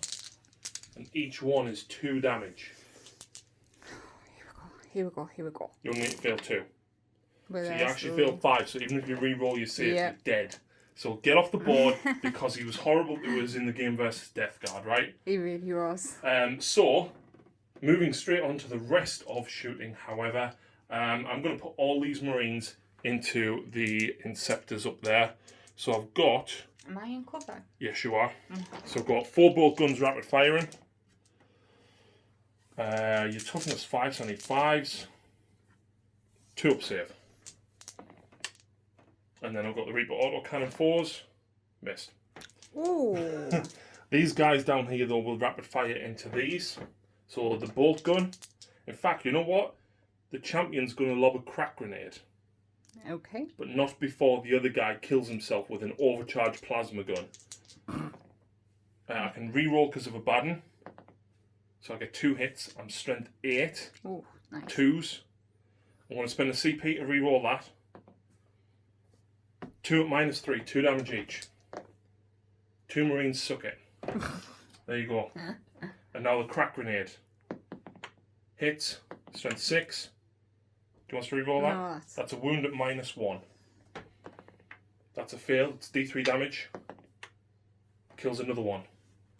and each one is 2 damage. Here we go. You only need to fail 2. Well, so you actually failed 5, so even if you re-roll your saves, you're dead. So get off the board, because he was horrible to us in the game versus Death Guard, right? He really was. So, moving straight on to the rest of shooting, however, I'm going to put all these Marines into the Inceptors up there. So I've got... Am I in cover? Yes, you are. So I've got 4 bolt guns rapid firing. Your toughness 5, so I need 5s. 2 up save. And then I've got the Reaper autocannon 4s. Missed. Ooh. These guys down here, though, will rapid fire into these. So the bolt gun. In fact, you know what? The champion's going to lob a crack grenade. Okay. But not before the other guy kills himself with an overcharged plasma gun. I can re-roll because of Abaddon. So I get 2 hits. I'm strength 8. Oh, nice. 2s. I'm going to spend a CP to re-roll that. 2 at -3, 2 damage each. 2 Marines suck it. There you go. And now the crack grenade. Hits. Strength 6. Do you want us to re-roll that? No, that's a wound at -1. That's a fail. It's D3 damage. kills another one.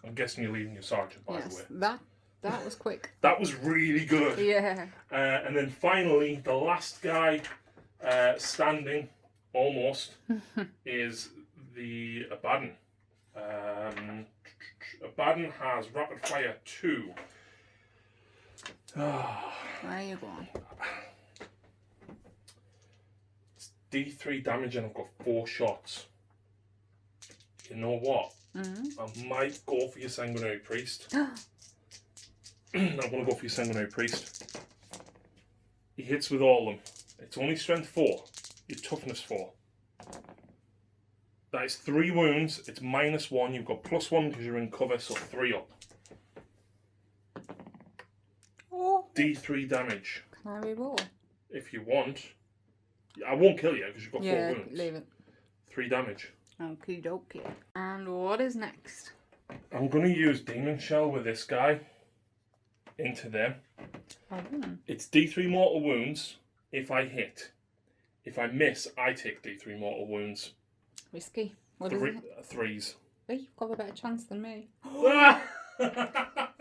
I'm guessing you're leaving your sergeant, by the way. That was quick. That was really good. Yeah. And then finally, the last guy standing, almost, is the Abaddon. Abaddon has rapid fire 2. Where are you going? It's D3 damage and I've got 4 shots. You know what? I might go for your Sanguinary Priest. I'm going to go for your Sanguinary Priest. He hits with all of them. It's only strength 4. Your toughness 4. That is 3 wounds. It's -1. You've got +1 because you're in cover, so 3 up. Oh. D3 damage. Can I reroll? If you want. I won't kill you because you've got 4 wounds. Yeah, leave it. 3 damage. Okie dokie. And what is next? I'm going to use Demon Shell with this guy into them. It's D3 mortal wounds if I hit. If I miss, I take D3 mortal wounds. Risky. What is it? 3s. Hey, you've got a better chance than me. I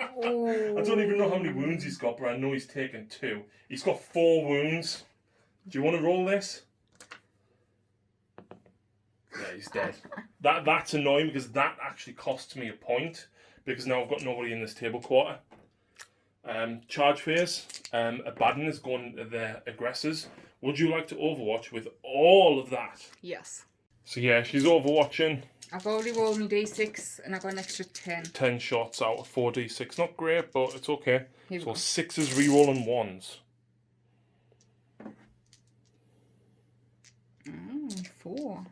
don't even know how many wounds he's got, but I know he's taken 2. He's got 4 wounds. Do you want to roll this? Yeah, he's dead. That's annoying because that actually costs me a point because now I've got nobody in this table quarter. Charge phase. Abaddon is going to their aggressors. Would you like to overwatch with all of that? Yes. So yeah, she's overwatching. I've already rolled my d6 and I've got an extra 10. 10 shots out of 4d6. Not great, but it's okay. So 6s rerolling 1s. 4.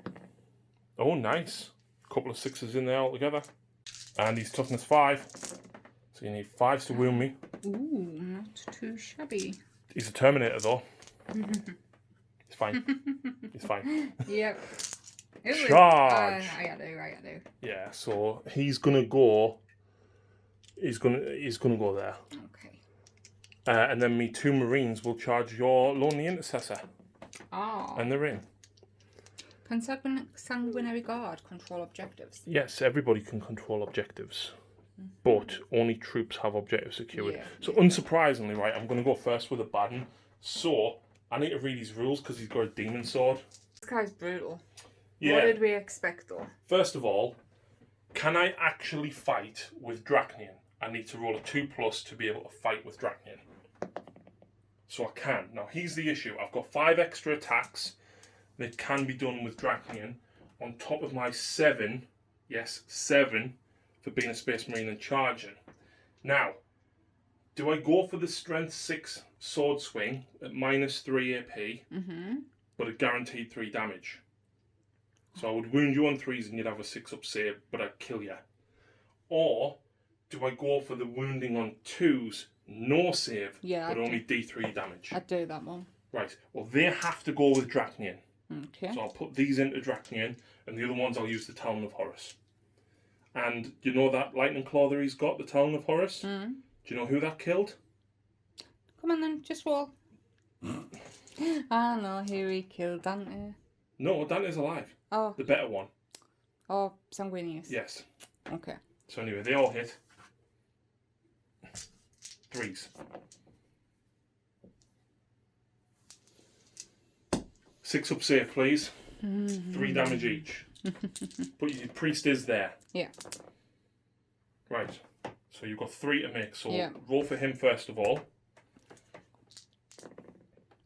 Oh, nice. Couple of 6s in there altogether. And he's toughness 5. So you need 5s to wound me. Ooh, not too shabby. He's a Terminator though. He's fine. He's fine. Yep. Charge! I gotta do. Yeah, so he's gonna go. He's gonna go there. Okay. And then me 2 Marines will charge your Lonely Intercessor. Oh. And they're in. Can Sanguinary Guard control objectives? Yes, everybody can control objectives. But only troops have objectives secured. Yeah. So unsurprisingly, right, I'm going to go first with Abaddon. So I need to read his rules because he's got a demon sword. This guy's brutal. Yeah. What did we expect though? First of all, can I actually fight with Draconian? I need to roll a 2+ to be able to fight with Draconian. So I can. Now here's the issue. I've got 5 extra attacks that can be done with Draconian on top of my 7. Yes, 7. For being a Space Marine and charging. Now, do I go for the Strength 6 sword swing at -3 AP, but a guaranteed 3 damage? So I would wound you on 3s and you'd have a 6-up save, but I'd kill you. Or do I go for the wounding on 2s, no save, but only D3 damage? I'd do that one. Right, well they have to go with Draconian. Okay. So I'll put these into Draconian, and the other ones I'll use the Talon of Horus. And do you know that lightning claw that he's got, the Talon of Horus? Do you know who that killed? Come on then, just roll. Ah no, here he killed Dante. No, Dante's alive. Oh. The better one. Oh, Sanguinius. Yes. Okay. So anyway, they all hit. 3s. 6-up save, please. 3 damage each. But your priest is there. Yeah. Right. So you've got 3 to make. So yeah. Roll for him first of all.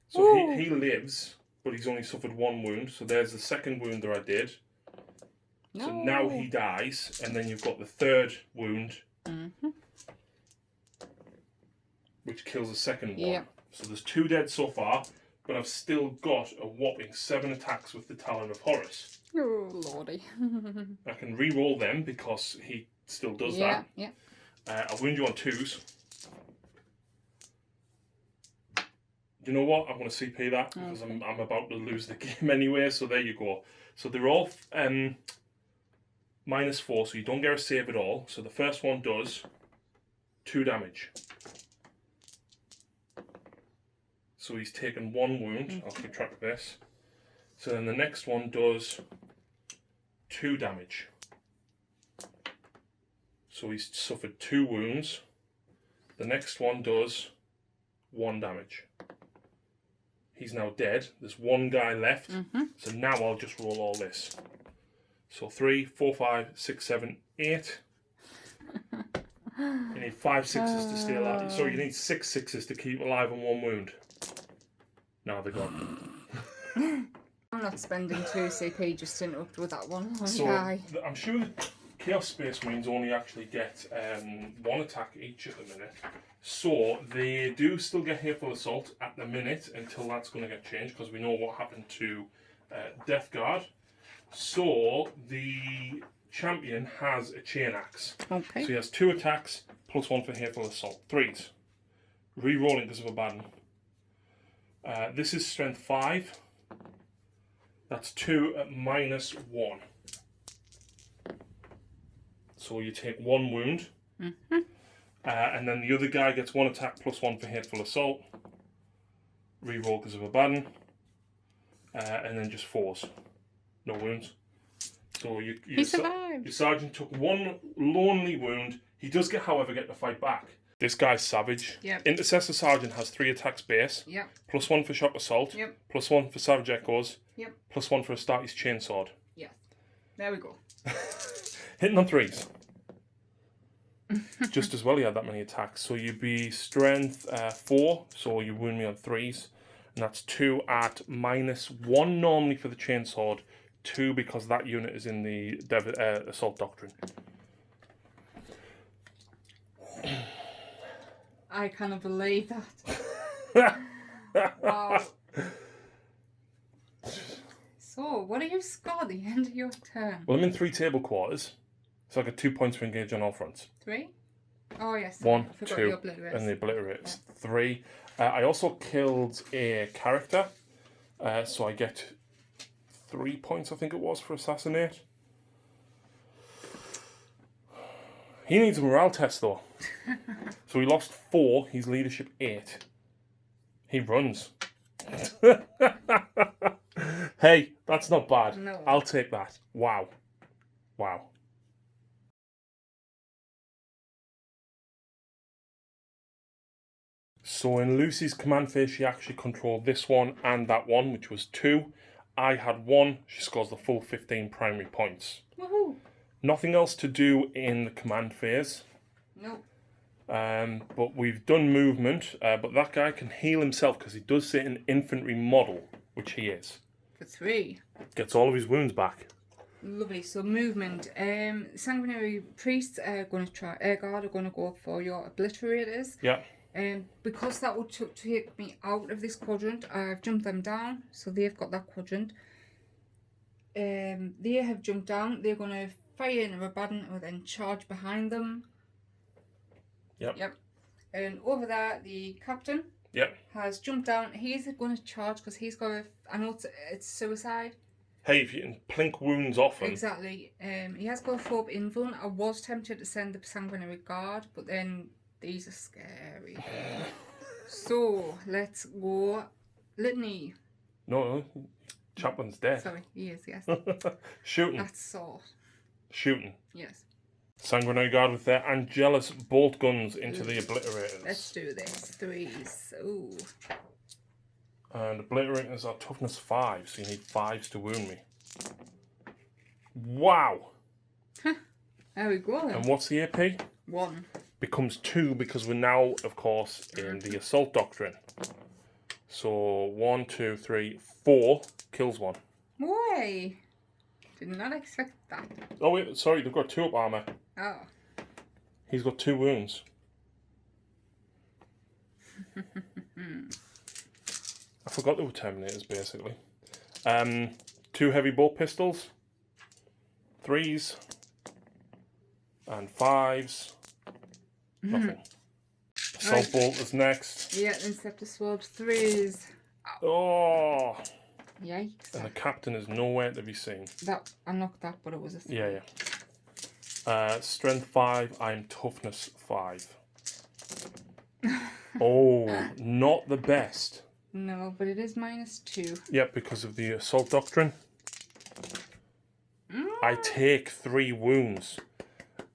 So he lives, but he's only suffered 1 wound. So there's the 2nd wound that I did. No. So now he dies, and then you've got the 3rd wound, which kills the 2nd one. Yeah. So there's 2 dead so far, but I've still got a whopping 7 attacks with the Talon of Horus. Oh, lordy. I can re-roll them because he still does that. Yeah. I'll wound you on 2s. You know what? I'm going to CP that because I'm about to lose the game anyway. So there you go. So they're all -4, so you don't get a save at all. So the first one does 2 damage. So he's taken 1 wound. I'll keep track of this. So then the next one does 2 damage. So he's suffered 2 wounds. The next one does 1 damage. He's now dead. There's 1 guy left. So now I'll just roll all this. So 3, 4, 5, 6, 7, 8. You need 5 sixes to stay alive. So you need 6 sixes to keep alive on 1 wound. Now they're gone. I'm not spending 2 CP just to interrupt with that one. So I'm sure the Chaos Space Marines only actually get 1 attack each at the minute. So they do still get Hateful Assault at the minute until that's going to get changed, because we know what happened to Death Guard. So the champion has a Chain Axe. Okay. So he has 2 attacks plus 1 for Hateful Assault. 3s. Re-rolling because of a bad one. This is Strength 5. That's 2 at -1. So you take 1 wound. And then the other guy gets 1 attack plus 1 for Hateful Assault. Reroll because of a bad one. And then just 4s. No wounds. So he survived. Your sergeant took 1 lonely wound. He does however, get to fight back. This guy's savage. Yep. Intercessor Sergeant has 3 attacks base. Yep. Plus 1 for Shock Assault. Yep. Plus 1 for Savage Echoes. Yep. Plus 1 for Astartes Chainsword. Yeah. There we go. Hitting on 3s. Just as well he had that many attacks. So you'd be Strength 4, so you wound me on 3s. And that's 2 at -1 normally for the Chainsword. 2 because that unit is in the Assault Doctrine. I cannot believe that. Wow. So, what do you score at the end of your turn? Well, I'm in 3 table quarters, so I get 2 points for engage on all fronts. 3? Oh, yes. 1, I forgot 2, the obliterators. and the obliterators. 3. I also killed a character, so I get 3 points, I think it was, for assassinate. He needs a morale test, though. So he lost 4, he's leadership 8. He runs. Hey, that's not bad. No. I'll take that. Wow. Wow. So in Lucy's command phase, she actually controlled this one and that one, which was 2. I had 1. She scores the full 15 primary points. Woohoo! Nothing else to do in the command phase. No. But we've done movement. But that guy can heal himself because he does sit in infantry model, which he is. For 3. Gets all of his wounds back. Lovely. So movement. Sanguinary priests are going to try. Guard are going to go for your obliterators. Yeah. Because that would take me out of this quadrant, I've jumped them down. So they've got that quadrant. They have jumped down. They're going to fire in a Rabadon and then charge behind them. Yep. Yep. And over there, the captain. Yep. Has jumped down. He's going to charge because he's got a. I know it's suicide. Hey, if you can plink wounds off him. Exactly. He has got a 4 invuln. I was tempted to send the sanguinary guard, but then these are scary. So let's go. Litany. No, Chaplain's dead. Sorry, he is. Yes. Shooting. That's sword. Shooting. Yes. Sanguinary Guard with their Angelus bolt guns into the obliterators. Let's do this. 3s. Ooh. And obliterators are toughness 5, so you need 5s to wound me. Wow! There we go then. And what's the AP? 1. Becomes 2 because we're now, of course, in the Assault Doctrine. So 1, 2, 3, 4 kills 1. Way. Did not expect that. Oh wait, sorry, they've got 2 up armor. Oh. He's got 2 wounds. I forgot they were Terminators, basically. 2 heavy bolt pistols. 3s. And 5s. Nothing. Assault bolt is next. Yeah, Inceptor sword 3s. Oh! Yikes. And the captain is nowhere to be seen. That I knocked that, but it was a 3. Yeah. Strength 5, I'm toughness 5. Oh, not the best. No, but it is -2. Yep, because of the Assault Doctrine. I take 3 wounds.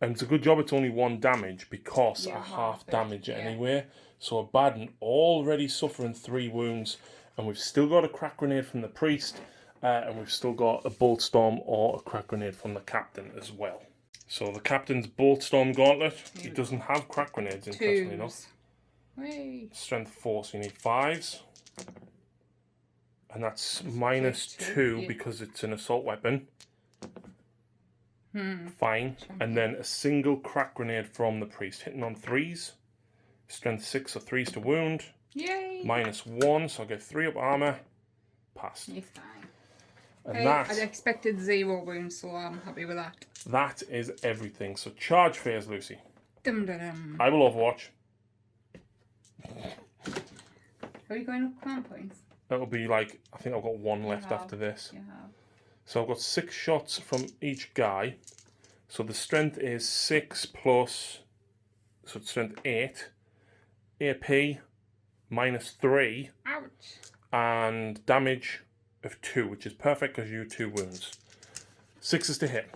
And it's a good job it's only 1 damage because Yeah, I half it, damage it yeah. anyway. So Abaddon already suffering 3 wounds, and we've still got a crack grenade from the priest, and we've still got a bolt storm or a crack grenade from the captain as well. So the captain's bolt storm gauntlet, he doesn't have crack grenades, interestingly enough. Whee. Strength 4, so you need 5s. And that's -2 because it's an assault weapon. Fine. And then a single crack grenade from the priest, hitting on 3s. Strength 6, so 3s to wound. Yay! -1, so I get 3 up armor. Passed. You're fine. And Hey, that, I expected 0 wounds, so I'm happy with that. that is everything. So charge phase, Lucy. Dum dum dum. I will overwatch. Are you going up command points? That'll be like, I think I've got 1 left have. after this. You have. So I've got 6 shots from each guy. So the strength is 6 plus, so it's strength 8. AP -3. Ouch. And damage of 2, which is perfect because you 2 wounds. 6 is to hit.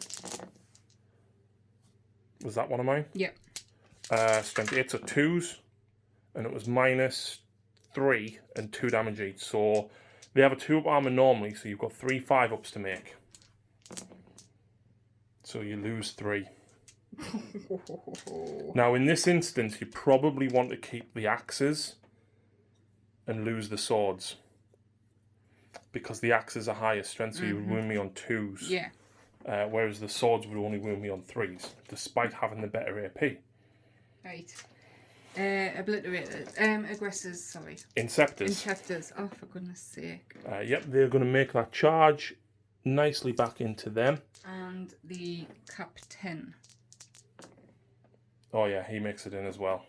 Was that one of mine? Yep. Strength 8, so 2s. And it was -3 and 2 damage each. So they have a 2 up armor normally, so you've got 3 5-ups to make. So you lose 3. Now in this instance, you probably want to keep the axes and lose the swords. Because the axes are higher strength, so you would wound me on 2s. Yeah. Whereas the swords would only wound me on 3s, despite having the better AP. Right. Obliterators. Aggressors, sorry. Inceptors. Inceptors. Oh, for goodness sake. Yep, they're going to make that charge nicely back into them. And the captain. Oh yeah, he makes it in as well.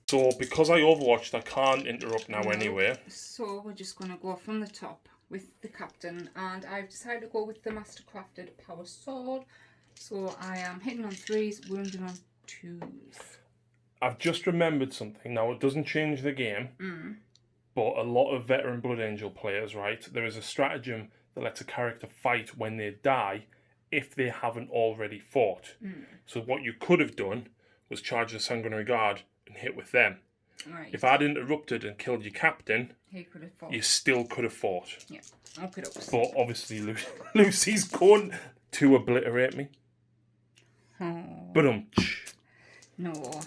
So because I overwatched, I can't interrupt now anyway. So we're just going to go from the top with the captain, and I've decided to go with the mastercrafted power sword. So I am hitting on 3s, wounding on 2s. I've just remembered something. Now, it doesn't change the game, but a lot of veteran Blood Angel players, right, there is a stratagem that lets a character fight when they die if they haven't already fought. So what you could have done was charge the Sanguinary Guard and hit with them. Right. If I'd interrupted and killed your captain, He could have fought. you still could have fought. Yeah. Okay. But obviously, Lucy's going to obliterate me. Oh. But No.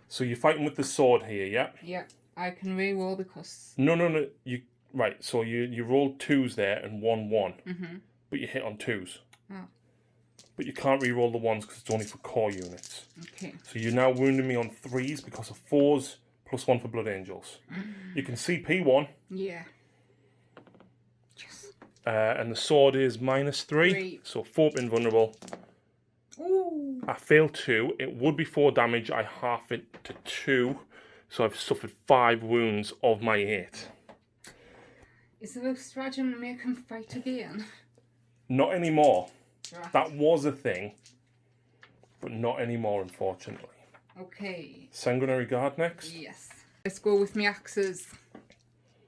So you're fighting with the sword here, yeah? Yeah. I can re-roll because... No. Right, so you rolled 2s there and 1-1. But you hit on 2s. Oh. But you can't re-roll the 1s because it's only for core units. Okay. So you're now wounding me on 3s because of 4s plus 1 for Blood Angels. You can CP 1. Yeah. Yes. And the sword is -3. So 4 invulnerable. Ooh. I failed 2. It would be 4 damage. I half it to 2. So I've suffered 5 wounds of my 8. Is there a stratagem to make him fight again? Not anymore. Right. That was a thing. But not anymore, unfortunately. Okay. Sanguinary Guard next. Yes. Let's go with my axes.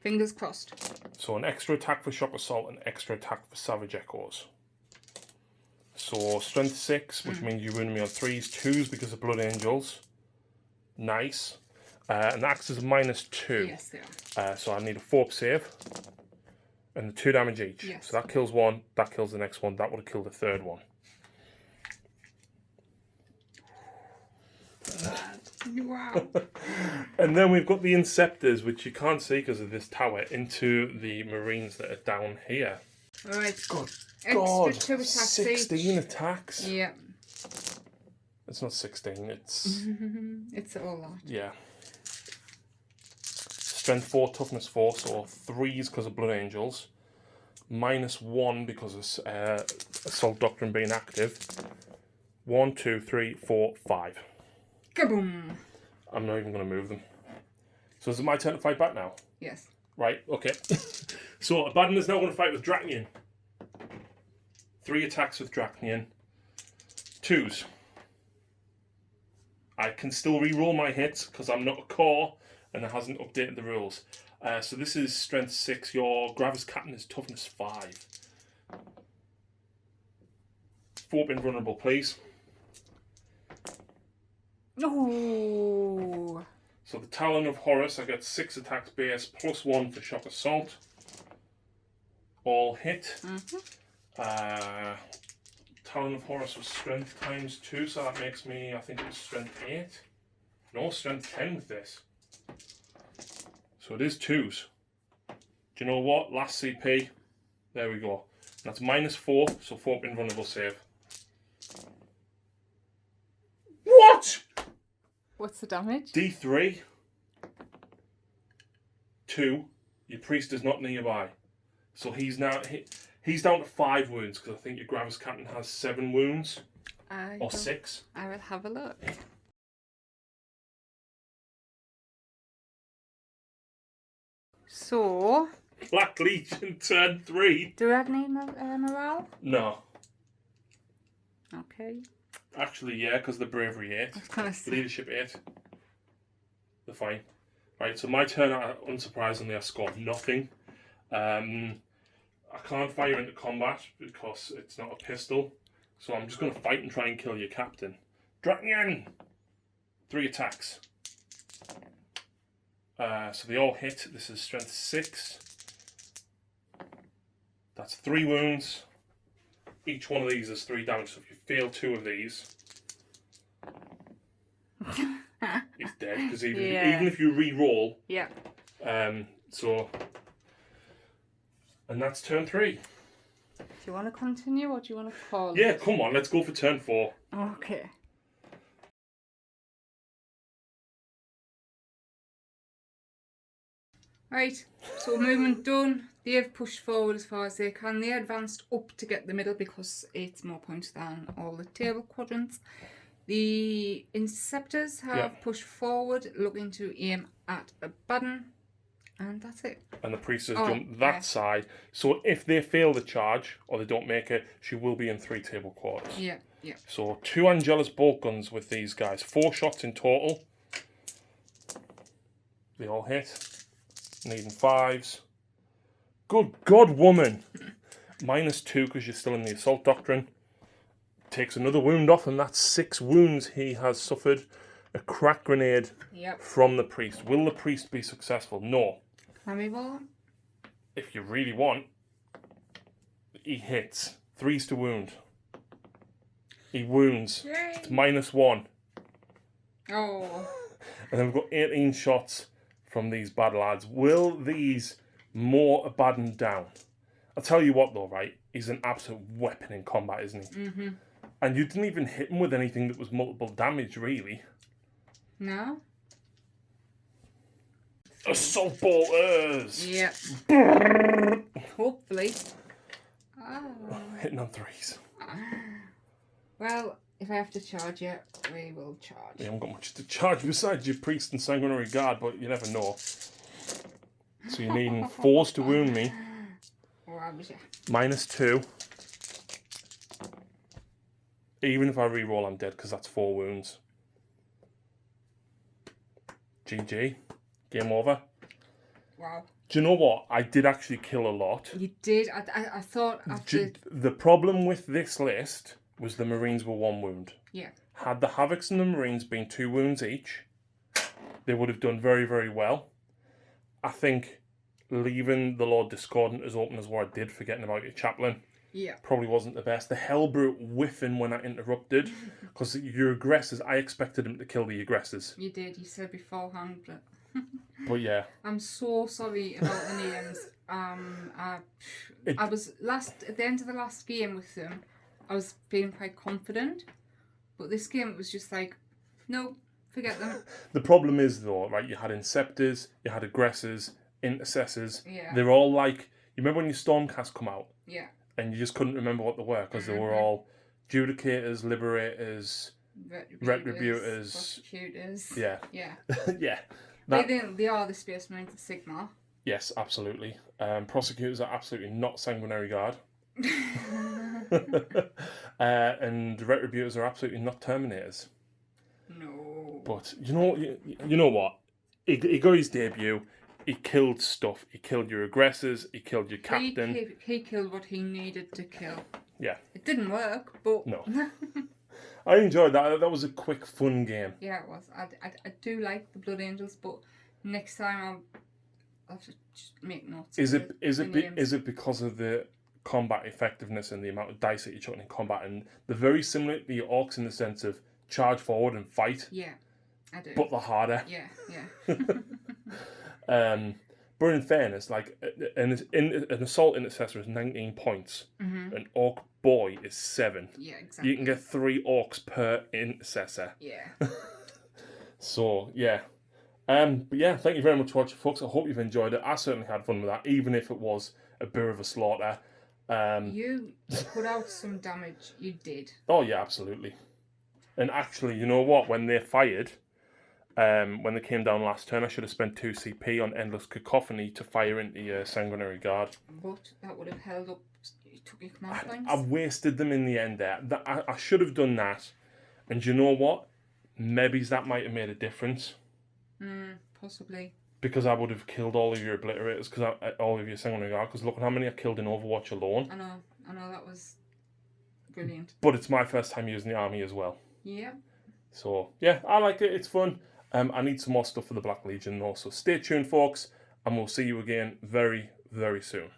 Fingers crossed. So an extra attack for Shock Assault and extra attack for Savage Echoes. So strength 6, which means you wound me on 3s, 2s because of Blood Angels. Nice. And the axes are -2. Yes, they are. So I need a 4-up save. And the 2 damage each. Yes. So that kills one, that kills the next one, that would have killed the third one. Wow. And then we've got the Inceptors, which you can't see because of this tower, into the Marines that are down here. Alright. God, Extra 2 attacks 16 each. attacks? Yeah. It's not 16, it's... It's a lot. Yeah. Strength 4, Toughness 4, so 3s because of Blood Angels. -1 because of Assault Doctrine being active. 1, 2, 3, 4, 5. Kaboom! I'm not even going to move them. So is it my turn to fight back now? Yes. Right, okay. So Abaddon is now going to fight with Draconian. 3 attacks with Draconian. 2s. I can still re-roll my hits because I'm not a core and it hasn't updated the rules. So this is Strength 6. Your Gravis Captain is Toughness 5. 4 invulnerable, please. Oh. So the Talon of Horus, I get 6 attacks base, +1 for shock assault. All hit. Talon of Horus was strength ×2, so that makes me, I think it was strength 8. No, strength 10 with this. So it is 2s. Do you know what? Last CP. There we go. That's -4, so 4 invulnerable save. What? What's the damage? D3. 2. Your priest is not nearby. So he's now he's down to 5 wounds because I think your Gravis Captain has 7 wounds. Or 6. I will have a look. So, Black Legion turn 3. do I need morale? No. Okay. Actually, yeah, because the bravery 8. I was gonna say. Leadership 8. They're fine. Right, so my turn, unsurprisingly, I scored nothing. I can't fire into combat because it's not a pistol. So I'm just going to fight and try and kill your captain. Draknian! 3 attacks. So they all hit. This is strength 6. That's 3 wounds. Each one of these is 3 damage. So if you fail 2 of these, he's dead. Because even if you re-roll, yeah. And that's turn 3. Do you want to continue or do you want to call? Yeah, come on, let's go for turn 4. Okay. Right, so movement done. They have pushed forward as far as they can. They advanced up to get the middle because it's more points than all the table quadrants. The interceptors have pushed forward, looking to aim at a button. And that's it. And the priest has jumped that side. So if they fail the charge, or they don't make it, she will be in 3 table quarters. Yeah, yeah. So 2 Angelus bolt guns with these guys. 4 shots in total. They all hit. Needing 5s. Good God, woman! -2 because you're still in the assault doctrine. Takes another wound off, and that's 6 wounds he has suffered. A crack grenade from the priest. Will the priest be successful? No. Can we roll? If you really want, he hits. 3s to wound. He wounds. Yay. It's -1. Oh. And then we've got 18 shots from these bad lads. Will these more Abaddon down? I'll tell you what though, right? He's an absolute weapon in combat, isn't he? Mm-hmm. And you didn't even hit him with anything that was multiple damage, really. No? Assault bolters! Yeah. Hopefully. Hitting on 3s. Well, if I have to charge it, we will charge. You haven't got much to charge besides your priest and sanguinary guard, but you never know. So you're needing 4s to wound me. -2. Even if I re-roll, I'm dead because that's 4 wounds. GG. Game over. Wow. Do you know what? I did actually kill a lot. You did? I thought after... The problem with this list was the Marines were 1 wound. Yeah. Had the Havocs and the Marines been 2 wounds each, they would have done very, very well. I think leaving the Lord Discordant as open as what I did, forgetting about your chaplain, probably wasn't the best. The Hellbrute whiffing when I interrupted, because your aggressors, I expected him to kill the aggressors. You did, you said beforehand, but... But yeah. I'm so sorry about the names. I was at the end of the last game with them, I was feeling quite confident, but this game it was just like, no, forget them. The problem is though, right, you had Inceptors, you had Aggressors, Intercessors, Yeah. they're all like, you remember when your Stormcast come out? Yeah. And you just couldn't remember what they were, because they were all Judicators, Liberators, Retributors, Prosecutors. Yeah. Yeah. Yeah. They are the Space Marines of Sigmar. Yes, absolutely. Prosecutors are absolutely not Sanguinary Guard. And Retributors are absolutely not Terminators. No. But you know what? He got his debut. He killed stuff. He killed your aggressors. He killed your captain. He killed what he needed to kill. Yeah. It didn't work, but... No. I enjoyed that. That was a quick, fun game. Yeah, it was. I do like the Blood Angels, but next time I'll have to just make notes. Is of the names. it because of the combat effectiveness and the amount of dice that you're chucking in combat, and they're very similar to the orcs in the sense of charge forward and fight, Yeah, I do. but they're harder. Yeah. But in fairness, like an assault intercessor is 19 points, an orc boy is 7. Yeah, exactly. You can get 3 orcs per intercessor. Yeah. So yeah. But yeah, thank you very much for watching, folks. I hope you've enjoyed it. I certainly had fun with that, even if it was a bit of a slaughter. You put out some damage. You did. Oh yeah, absolutely. And actually, you know what? When they fired, when they came down last turn, I should have spent 2 CP on Endless Cacophony to fire into your Sanguinary Guard. But that would have held up. You took your command points. I wasted them in the end there. I should have done that. And you know what? Maybe that might have made a difference. Possibly. Because I would have killed all of your Obliterators, all of your Sanguinary Guard, because look at how many I killed in Overwatch alone. I know, that was brilliant. But it's my first time using the army as well. Yeah. So, yeah, I like it. It's fun. I need some more stuff for the Black Legion though. So stay tuned, folks, and we'll see you again very, very soon.